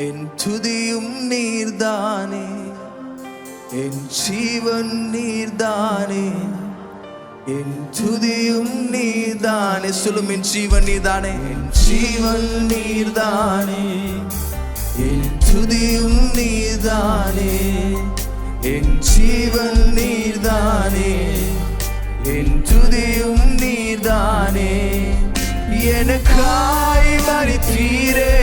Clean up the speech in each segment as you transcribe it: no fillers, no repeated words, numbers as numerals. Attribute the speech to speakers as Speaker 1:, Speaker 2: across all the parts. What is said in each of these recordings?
Speaker 1: என் துதியும் நீர்தானே, என் ஜீவன் நீர்தானே, என் துதியும் நீர்தானே. சொல்லும் என் ஜீவன் நீர்தானே, என் ஜீவன் நீர்தானே, என் துதியும் நீர்தானே, என் ஜீவன் நீர்தானே, என் துதியும் நீர்தானே. எனக்காய் மரித்தீரே,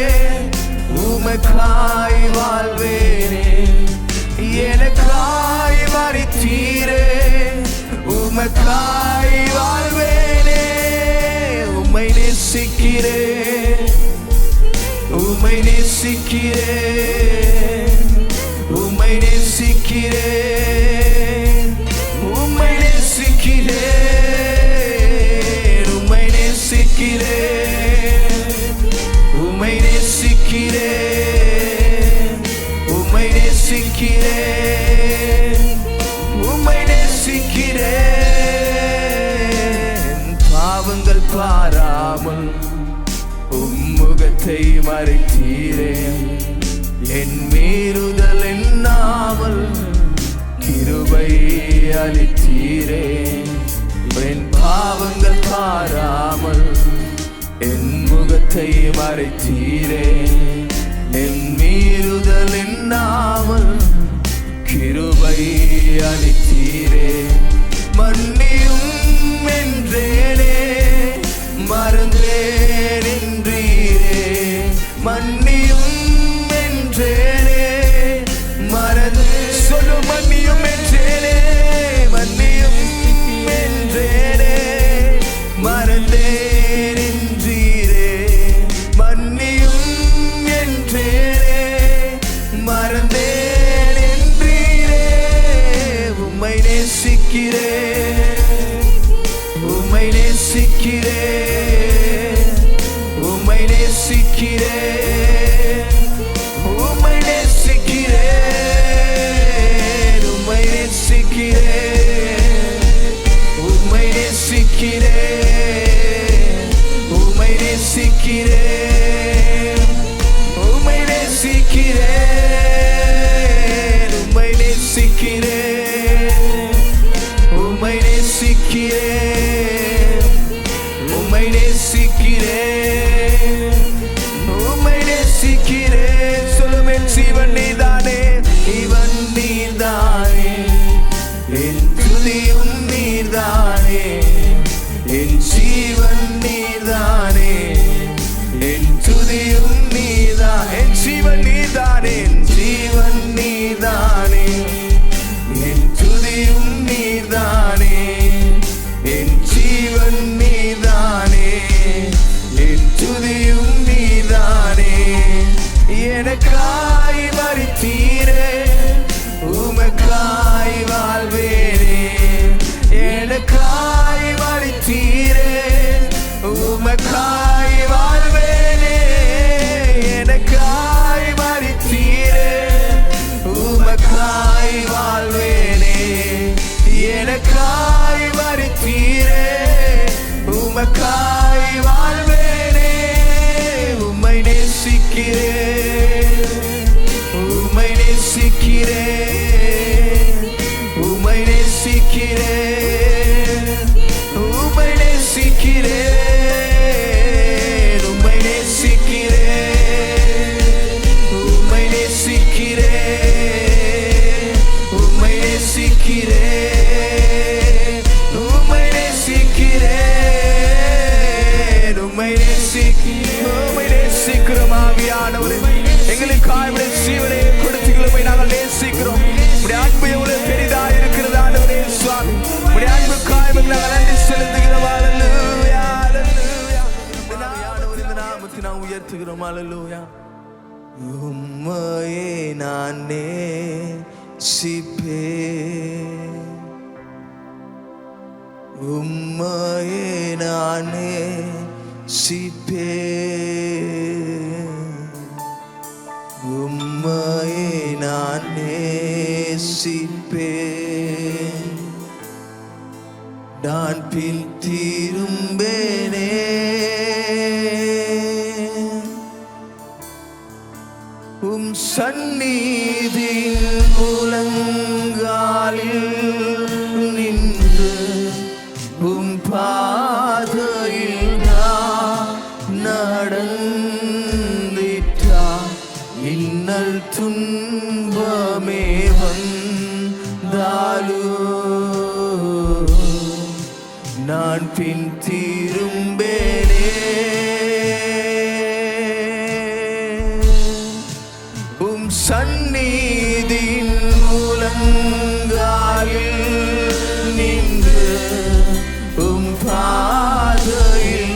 Speaker 1: உமக்காய் வாழ்வேனே. எனக்காய் மரித்தீரே, உமக்காய் வாழ்வேனே. உம்மை நேசிக்கிறேன், உம்மை நேசிக்கிறேன், உம்மை நேசிக்கிறேன், உம்மை நேசிக்கிறேன், உம்மை நேசிக்கிறேன், உம்மை நேசிக்கிறேன், உம்மை நேசிக்கிறேன், உம்மை நேசிக்கிறேன். பாவங்கள் பாராமல் உம்முகத்தை மறைத்தீரே, என் மீறுதல் எண்ணாமல் கிருபை அளித்தீரே. என் பாவங்கள் பாராமல் என் முகத்தை மறைத்தீரே, என் மீறுதல் எண்ணாமல் கிருபை அளித்தீரே. மன்னியும் என்றேனே, மறந்தேன் என்றீரே. மன்னியும் என்றேனே, மறந்து சொல்லு. மன்னியும் என்றேனே, மன்னியும் என்றேனே, மறந்தேன் என்றீரே. மன்னியும் என்றேனே, மறந்தேன் என்றீரே. உம்மை நேசிக்கிறேன், உம்மை நேசிக்கிறேன், உம்மை நேசிக்கிறேன், உம்மை நேசிக்கிறேன், உம்மை நேசிக்கிறேன், உம்மை நேசிக்கிறேன், உம்மை நேசிக்கிறேன், உம்மை நேசிக்கிறேன், உம்மை நேசிக்கிறேன், உம்மை நேசிக்கிறேன், உம்மை நேசிக்கிறேன், உம்மை நேசிக்கிறேன். சொல்லும் என் ஜீவன் நீதானே, இவன் நீதானே, என் துதியும் நீதானே, என் ஜீவன் நீதானே, என் துதியும் நீதான். என் ஜீவன் நீதானே, என் ஜீவன் நீதானே, என் துதியும் நீதானே, என் ஜீவன் நீதானே, என் துதியும் நீதானே. எனக்காய் மரித்தீரே, உமக்காய் வாழ்வேனே. எனக்காய் மரித்தீரே, உமக்காய் வாழ்வேனே. எனக்காய் மரித்தீரே, உமக்காய் வாழ்வேனே. எனக்காய் மரித்தீரே, உமக்காய் வாழ்வேனே. உம்மை நேசிக்கிறேன், உம்மை நேசிக்கிறேன், உம்மை நேசிக்கிறேன், உம்மை நேசிக்கிறேன், உம்மை நேசிக்கிறேன், உம்மை நேசிக்கிறேன், உம்மை நேசிக்கிறேன், உம்மை நேசிக்கிறேன், உம்மை நேசிக்கிறேன், உம்மை நேசிக்கிறோம். ஆவியானவரே, எங்களுக்காய் உம்முடைய ஜீவனை கொடுத்தீங்களே, நாங்கள் நேசிக்கிறோம். உம்முடைய அன்பு எவ்வளவு பெரிதாக இருக்கிறது ஆண்டவரே சுவாமி. உம்முடைய அன்புக்காய் நாங்கள் நன்றி செலுத்துகிறோம். ஹல்லேலூயா, ஹல்லேலூயா. ஆவியானவரே, இந்த நாமத்தை நாம் உயர்த்துகிறோம். ஹல்லேலூயா. உம்மையே நான் நேசிப்பேன், உம்மையே நான் நேசிப்பேன், உம்மையே நான் நேசிப்பேன். நான் பின் திரும்பேனே, உம் சந்நிதியின் முழங்காலில் நின்று உம் பாதையில் நடந்திட்டா இன்னல் துன்பமே வந்தாலோ நான் பின் திரும்பேனே. உம் சந்நிதியின் முழங்காலில் நின்று உம் பாதையில்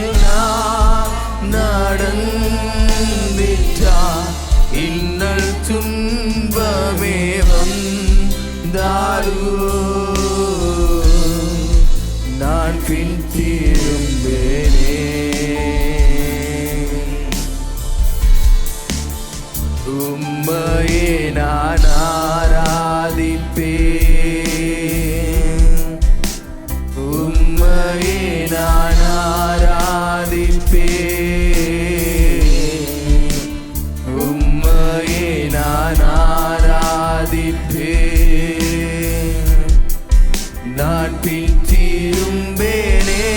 Speaker 1: நடந்திட்டா இன்னல் துன்பமே வந்தாலோ நான் பின் திரும்பேனே. உம்மையே நான் ஆராதிப்பேன், உம்மையே நான் ஆராதிப்பேன், உம்மையே நான் ஆராதிப்பேன், நான் பின் திரும்பேனே.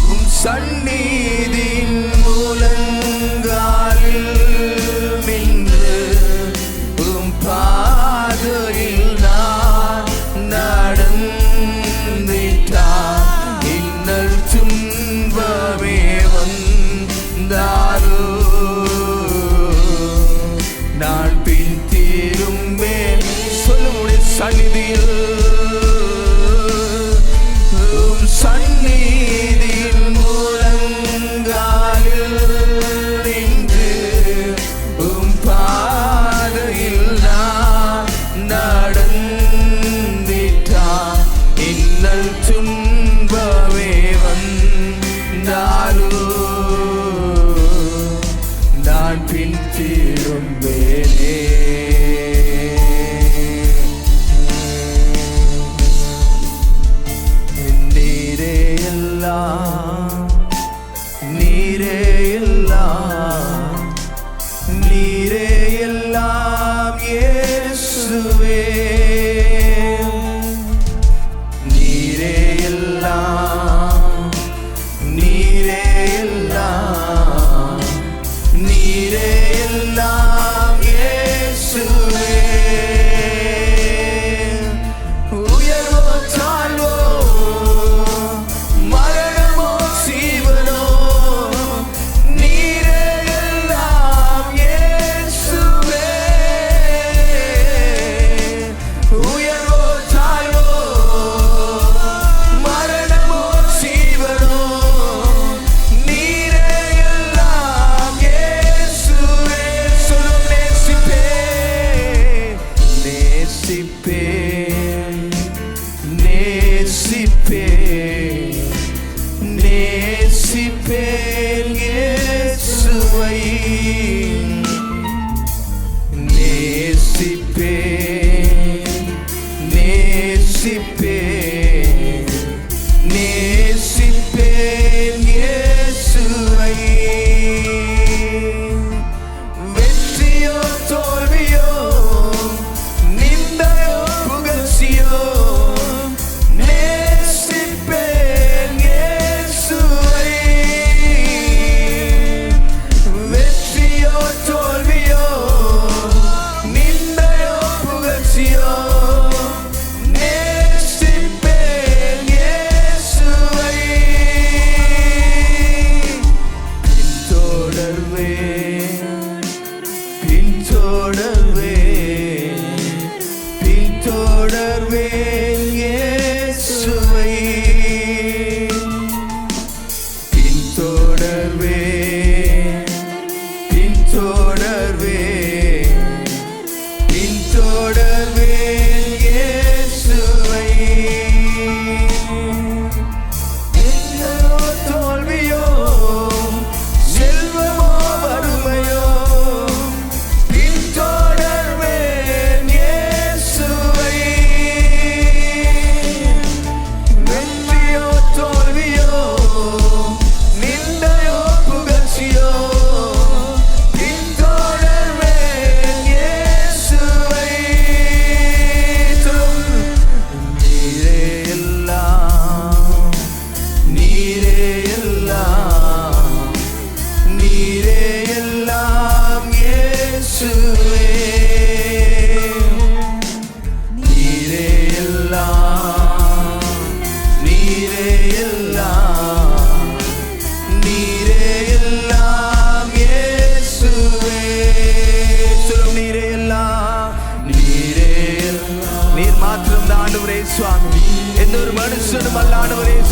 Speaker 1: உம் சந்நிதியின் முழங்காலில் நின்று உம் பாதையில் நடந்திட்டா இன்னல் துன்பமே வந்தாலோ நான் பின் திரும்பேன். சொல்லுடைய சந்நிதியில் உம் சந்நிதியின் முழங்காலில் நின்று உம் பாதையில் நடந்திட்டா இன்னல் துன்பமே வந்தாலோ நான் பின் திரும்பேனே. நீரே எல்லாம், நீரே எல்லாம், நீரே எல்லாம் இயேசுவே. நீரே எல்லாம், நீரே எல்லாம், நீரே எல்லாம்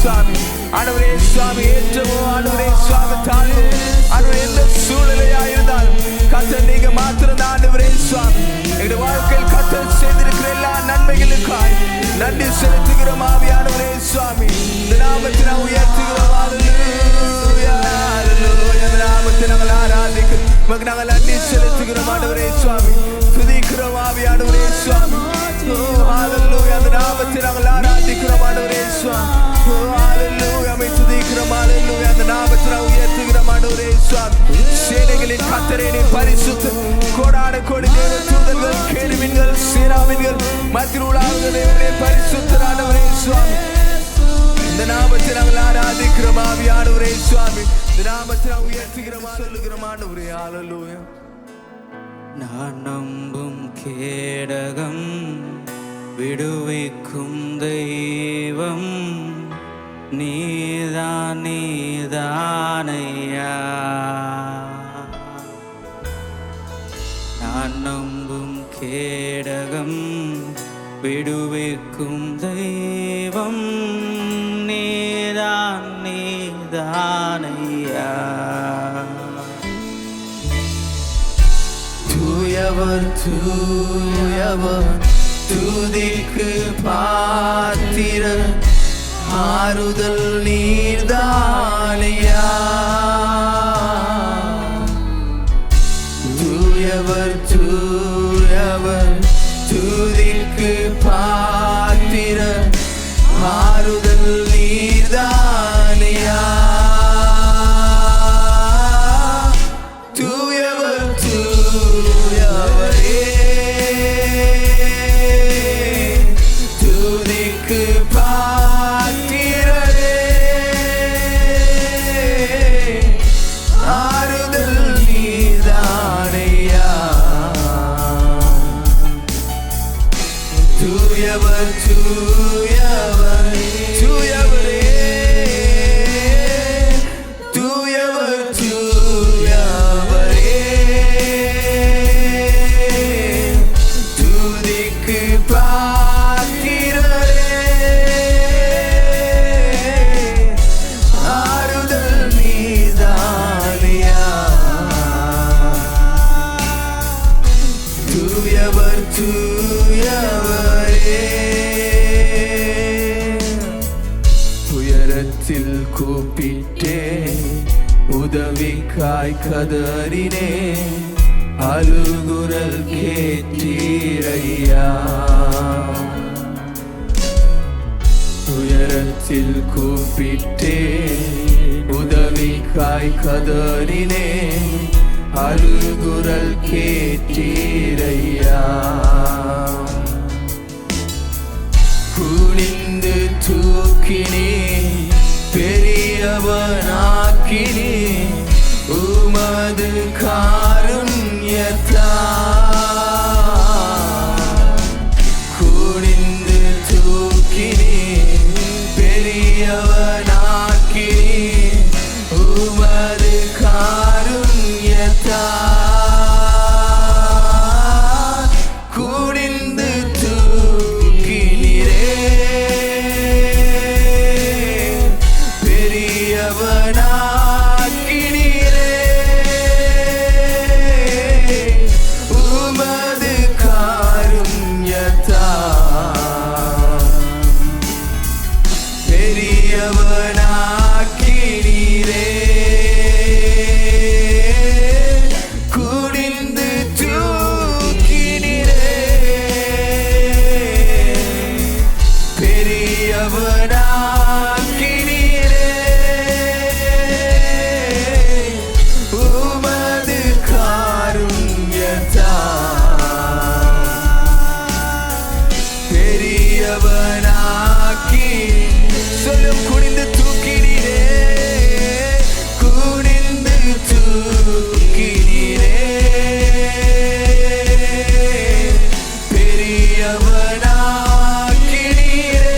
Speaker 1: சுவாமி. ஆண்டவரே சுவாமி, ஏற்றமோ ஆண்டவரே சுவாமி தாழ்வு ஆண்டவரே எந்த சூழ்நிலையா இருந்தாலும் கர்த்தர் நீங்க மாத்திரம் தான் ஆண்டவரே சுவாமி. எங்களுடைய வாழ்க்கையில் கர்த்தர் செய்திருக்கிற எல்லா நன்மைகளுக்காய் நன்றி செலுத்துகிறோம் ஆவியானவரே சுவாமி. இந்த நாமத்தை நாம் உயர்த்துகிறோம். ஹல்லேலூயா, ஹல்லேலூயா. இந்த நாமத்தை நாங்கள் ஆராதிக்கிறோம், உமக்கு நாங்கள் நன்றி செலுத்துகிறோம் ஆண்டவரே சுவாமி. துதிக்கிறோம் ஆவியானவரே சுவாமி. ஹல்லேலூயா. இந்த நாமத்தை நாங்கள் ஆராதிக்கிறோம் ஆண்டவரே சுவாமி. ஹல்லேலூயா, மை துதிக்கிறோம். ஹல்லேலூயா. இந்த நாமத்தை நாங்கள் உயர்த்துகிறோம் ஆண்டவரே சுவாமி. சேனைகளின் கர்த்தரே நீர் பரிசுத்தர். கோடான கோடி தேவ தூதர்கள், கேருபீன்கள், சேராபீன்கள் மத்தியில் உலாவுகிற தேவனே பரிசுத்தர் ஆண்டவரே சுவாமி. இந்த நாமத்தை நாங்கள் ஆராதிக்கிறோம் ஆவியானவரே சுவாமி. இந்த நாமத்தை நாங்கள் உயர்த்துகிறோம், சொல்லுகிறோம் ஆண்டவரே. ஹல்லேலூயா.
Speaker 2: நான் நம்பும் கேடகம் விடுவிக்கும் தெய்வம் நீதான் நீதானையா. நான் நம்பும் கேடகம் விடுவிக்கும் தெய்வம் நீதான் நீதானையா.
Speaker 1: தூயவர் தூயவர் துதிக்கு பாத்திரர் ஆறுதல் நீர்தானையா. தூயவர் தூயவர் துதிக்கு பாத்திரர் ஆறுதல் நீர்தானையா. தூயவர் தூயவரே துதிக்கு பாத்திரரே ஆறுதல் நீர்தானையா. தூயவர் தூயவர் தூயவரே தூயவர் தூயவரே துதிக்கு பாத்திரரே ஆறுதல் நீர்தானையா. தூயவர் தூயவரே துயரத்தில் கூப்பிட்டே உதவிக்காய் கதறினே அழுகுரல் கேட்டீரையா. துயரத்தில் கூப்பிட்டே உதவிக்காய் கதறினே அழுகுரல் கேட்டீரையா. குனிந்து தூக்கினே பெரியவனாக்கினே உமது காருண்யத்தால். குனிந்து தூக்கினே பெரியவனாக்கினே உமது காருண்யத்தால். குனிந்து தூக்கினீரே பெரியவனாக்கினீரே உமது காருண்யத்தால். பெரியவனாக்கினீரே குனிந்து தூக்கினீரே பெரியவனாக்கினீரே உமது காருண்யத்தால். பெரியவனாக்கி சொல்லும் குனிந்து தூக்கினீரே குனிந்து தூக்கினீரே பெரியவனாக்கினீரே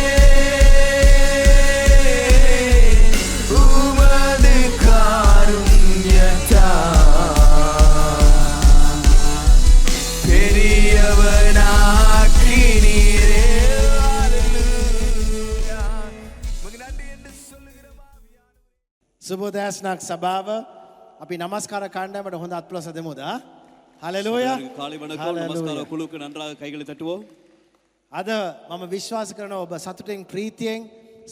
Speaker 1: உமது காருண்யத்தால். பெரியவனாக்கினீரே. ஹல்லேலூயா. உமக்கு நன்றி என்று
Speaker 3: සුබෝදෑස්නක් සභාව අපි නමස්කාර කාණ්ඩායමට හොඳ අත්පුලස දෙමුද? හලෙලූයා.
Speaker 4: காலை வணக்கம் நமஸ்கார குழுக்கு நன்றாக கைகளை தட்டுவோம்.
Speaker 3: අද මම විශ්වාස කරනවා ඔබ සතුටින් ප්‍රීතියෙන්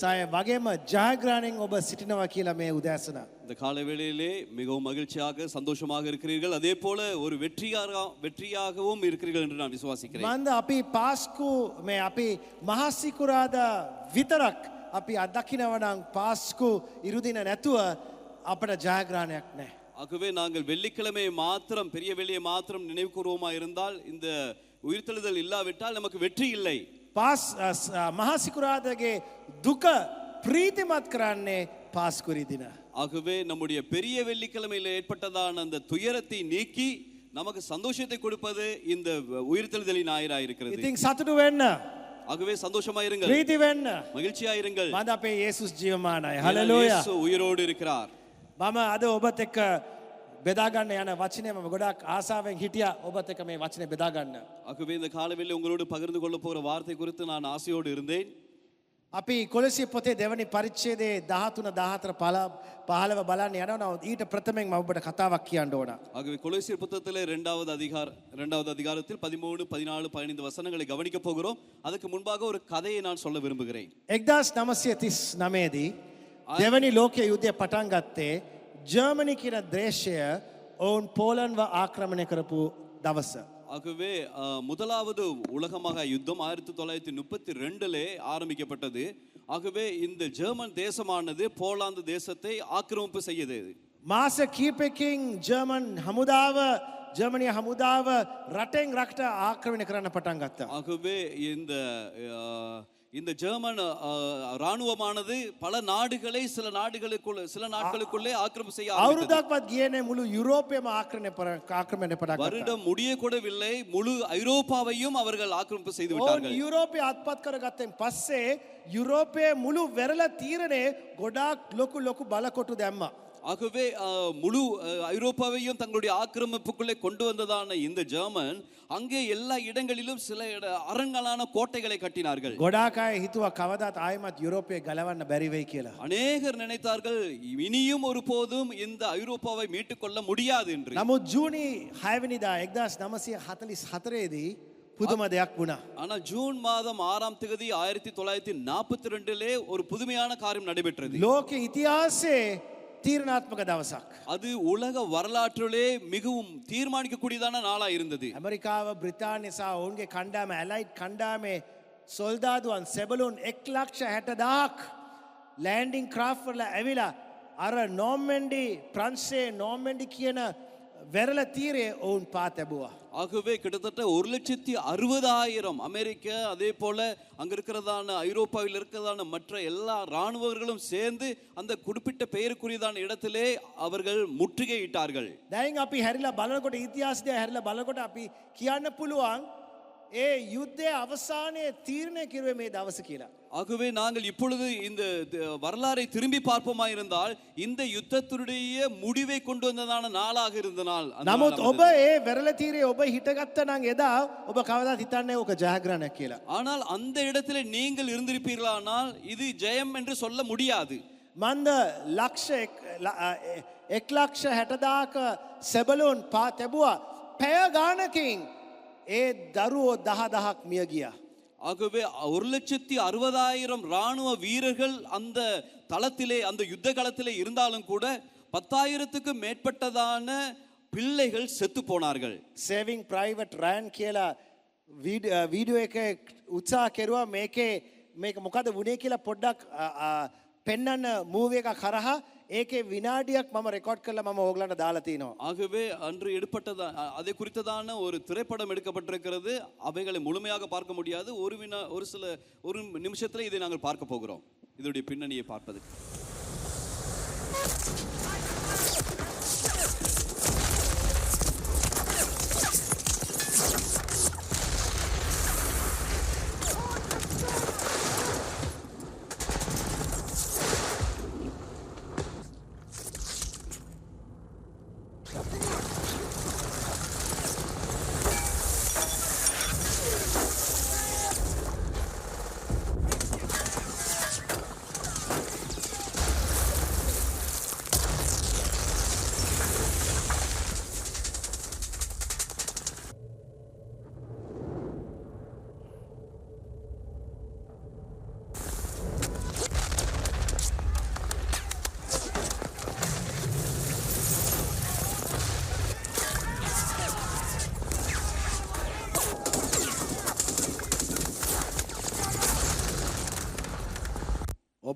Speaker 3: සය වගේම ජයග්‍රහණයෙන් ඔබ සිටිනවා කියලා මේ උදෑසන.
Speaker 4: இந்த காலை வேளையிலே மிகவும் மகிழ்ச்சியாக சந்தோஷமாக இருக்கிறீர்கள். அதே போல ஒரு வெற்றியாகவும் இருக்கிறீர்கள் என்று நான் விசுவாசிக்கிறேன்.
Speaker 3: මන්ද අපි පාස්කු මේ අපි මහසිකුරාදා විතරක් අපි අත්දකිනවා නම් පාස්කු ඉරුදින නැතුව අපට ජයග්‍රහණයක් නැහැ.
Speaker 4: ஆகவே நாங்கள் வெள்ளிக்கிழமை மாத்திரம் பெரிய வெள்ளியை மாத்திரம் நினைவு கூறுவோமா இருந்தால் இந்த உயிர்த்தெழுதல் இல்லாவிட்டால் நமக்கு வெற்றி இல்லை.
Speaker 3: මහසිකුරාදාගේ දුක ප්‍රීතිමත් කරන්නේ පාස්කුරි දින.
Speaker 4: ஆகவே நம்முடைய பெரிய வெள்ளிக்கிழமையில் ஏற்பட்டதான அந்த துயரத்தை நீக்கி நமக்கு சந்தோஷத்தை கொடுப்பது இந்த உயிர்த்தெழுதலின் ஞாயிறாக இருக்கிறது.
Speaker 3: ඉතින් සතුටු වෙන්න.
Speaker 4: ஆகவே சந்தோஷமா இருங்கள்.
Speaker 3: ප්‍රීති වෙන්න.
Speaker 4: மகிழ்ச்சியா இருங்கள்.
Speaker 3: මන්ද අපේ යේසුස් ජීවමානයි. හලෙලූයා.
Speaker 4: இயேசு உயிரோடு இருக்கிறார்.
Speaker 3: මම අද ඔබත් එක්ක බෙදා ගන්න යන වචනේ මම ගොඩක් ආසාවෙන් හිටියා ඔබත් එක්ක මේ වචනේ බෙදා ගන්න.
Speaker 4: ஆகவே இந்த காலவெளியில் உங்களோடு பகிர்ந்து கொள்ள போகிற வார்த்தை குறித்து நான் ஆசையோடு இருந்தேன்.
Speaker 3: අපි කොලොසි පොතේ දෙවනි පරිච්ඡේදයේ 13 14 15 බලන්න යනවා. ඊට ප්‍රථමයෙන් මම ඔබට කතාවක් කියන්න ඕන.
Speaker 4: ஆகவே கொலோசியர் புத்தகத்திலே இரண்டாவது அதிகாரத்தில் 13 14 15 வசனங்களை கவனிக்க போகிறோம். அதுக்கு முன்பாக ஒரு கதையை நான் சொல்ல விரும்புகிறேன்.
Speaker 3: 1939 දී දෙවනි ලෝකීය යුද්ධය පටන් ගත්තේ ජර්මනි කියන දේශය ඔවුන් පෝලන්ව ආක්‍රමණය කරපු දවස.
Speaker 4: ஆகவே முதலாவது உலக யுத்தம் 1932 ஆரம்பிக்கப்பட்டது. ஆகவே இந்த ஜெர்மன் தேசமானது போலாந்து தேசத்தை ஆக்கிரமிப்பு செய்தது.
Speaker 3: මාස කීපයකින් ජර්මනිය හමුදාව රටෙන් රටට ආක්‍රමණය කරන්න පටන් ගත්තා.
Speaker 4: ஆகவே இந்த ஜெர்மன் ராணுவமானது பல நாடுகளை சில நாட்களுக்குள்ளே ஆக்கிரமிப்பு செய்ய
Speaker 3: අවුරුද්දක්වත් ගියේ මුළු යුරෝපයම ආක්‍රමණය පටන් ගත්තා.
Speaker 4: வருடம் முடிய கூடவில்லை, முழு ஐரோப்பாவையும் அவர்கள் ஆக்கிரமிப்பு செய்து விட்டார்கள்.
Speaker 3: යුරෝපය අත්පත් කරගත්තෙන් පස්සේ යුරෝපයේ මුළු වෙරළ තීරණේ ගොඩාක් ලොකු බලකොටු දැම්මා.
Speaker 4: ஆகவே முழு ஐரோப்பாவையும் தங்களுடைய ஆக்கிரமிப்புக்குள்ளே கொண்டு வந்ததான இந்த ஜெர்மன் அங்கே எல்லா இடங்களிலும் சில அரண்களான கோட்டைகளை கட்டினார்கள்.
Speaker 3: ගොඩාක් අය හිතුවා කවදාත් ආයෙමත් යුරෝපය ගලවන්න බැරි වෙයි කියලා.
Speaker 4: அநேகர் நினைத்தார்கள் இனியும் ஒருபோதும் இந்த ஐரோப்பாவை மீட்டுக் கொள்ள முடியாது என்று.
Speaker 3: නමුත් ජූනි 6 වෙනිදා 1944 දී පුදුම දෙයක් වුණා.
Speaker 4: ஆனால் ஜூன் மாதம் 6ஆம் தேதி 1942 ஒரு புதுமையான காரியம் நடைபெற்றது.
Speaker 3: ලෝක ඉතිහාසයේ තීරණාත්මක දවසක්.
Speaker 4: அது உலக வரலாற்றிலே மிகவும் தீர்மானிக்கக்கூடியதான நாளா இருந்தது.
Speaker 3: ඇමරිකාව බ්‍රිතාන්‍ය සහ ඔවුන්ගේ කණ්ඩායම ඇලයිඩ් කණ්ඩායමේ සොල්දාදුවන් සෙබළුන් 1,60,000ක් ලෑන්ඩින් ක්‍රාෆ්ට් වල ඇවිලා අර නෝර්මන්ඩි ප්‍රංශයේ නෝර්මන්ඩි කියන වෙරළ තීරයේ ඔවුන් පා තැබුවා.
Speaker 4: ஆகவே கிட்டத்தட்ட 1,60,000 அமெரிக்க அதே போல அங்க இருக்கிறதான ஐரோப்பாவில் இருக்கிறதான மற்ற எல்லா இராணுவர்களும் சேர்ந்து அந்த குறிப்பிட்ட பெயருக்குரியதான இடத்திலே அவர்கள் முற்றுகையிட்டார்கள்.
Speaker 3: දැන් අපි හැරිලා බලනකොට ඉතිහාසය හැරිලා බලනකොට අපි කියන්න පුළුවන් ඒ යුද්ධයේ අවසානයේ තීරණය කිරුවේ මේ දවස කියලා.
Speaker 4: ஆகவே நாங்கள் இப்பொழுது இந்த வரலாறை திரும்பி பார்ப்போமா இருந்தால் இந்த யுத்தத்துடைய முடிவை கொண்டு வந்ததான நாளாக இருந்த நாள்.
Speaker 3: නමුත් ඔබ ඒ වෙරළ තීරයේ ඔබ හිටගත්තා නම් එදා ඔබ කවදාත් හිතන්නේ ඕක ජයග්‍රහණයක් කියලා.
Speaker 4: ஆனால் அந்த இடத்திலே நீங்கள் இருந்திருப்பீர்களானால் இது ஜெயம் என்று சொல்ல முடியாது.
Speaker 3: මන්ද 1,60,000ක සෙබළුන් පා තැබුවා. පැය ගානකින් ඒ දරුවෝ 10,000ක් මිය ගියා.
Speaker 4: ஆகவே 1,60,000 ராணுவ வீரர்கள் அந்த தளத்திலே அந்த யுத்த களத்திலே இருந்தாலும் கூட 10,000க்கும் மேற்பட்டதான பிள்ளைகள் செத்து போனார்கள்.
Speaker 3: සේවිං ප්‍රයිවට් රෑන් කියලා වීඩියෝ එක උත්සාහ කෙරුවා මේක මොකද වුණේ කියලා පොඩ්ඩක් පෙන්වන්න மூவி එකක් කරහා ඒකේ විනාඩියක් මම රෙකෝඩ් කරලා මම ඕගලන්ට දාලා තිනවා.
Speaker 4: ஆகவே அன்று எடுப்பட்டதா அதை குறித்ததான ஒரு திரைப்படம் எடுக்கப்பட்டிருக்கிறது. அவைகளை முழுமையாக பார்க்க முடியாது. ஒரு நிமிஷத்துல இதை நாங்கள் பார்க்க போகிறோம். இதோடைய பின்னணியை பார்ப்பது.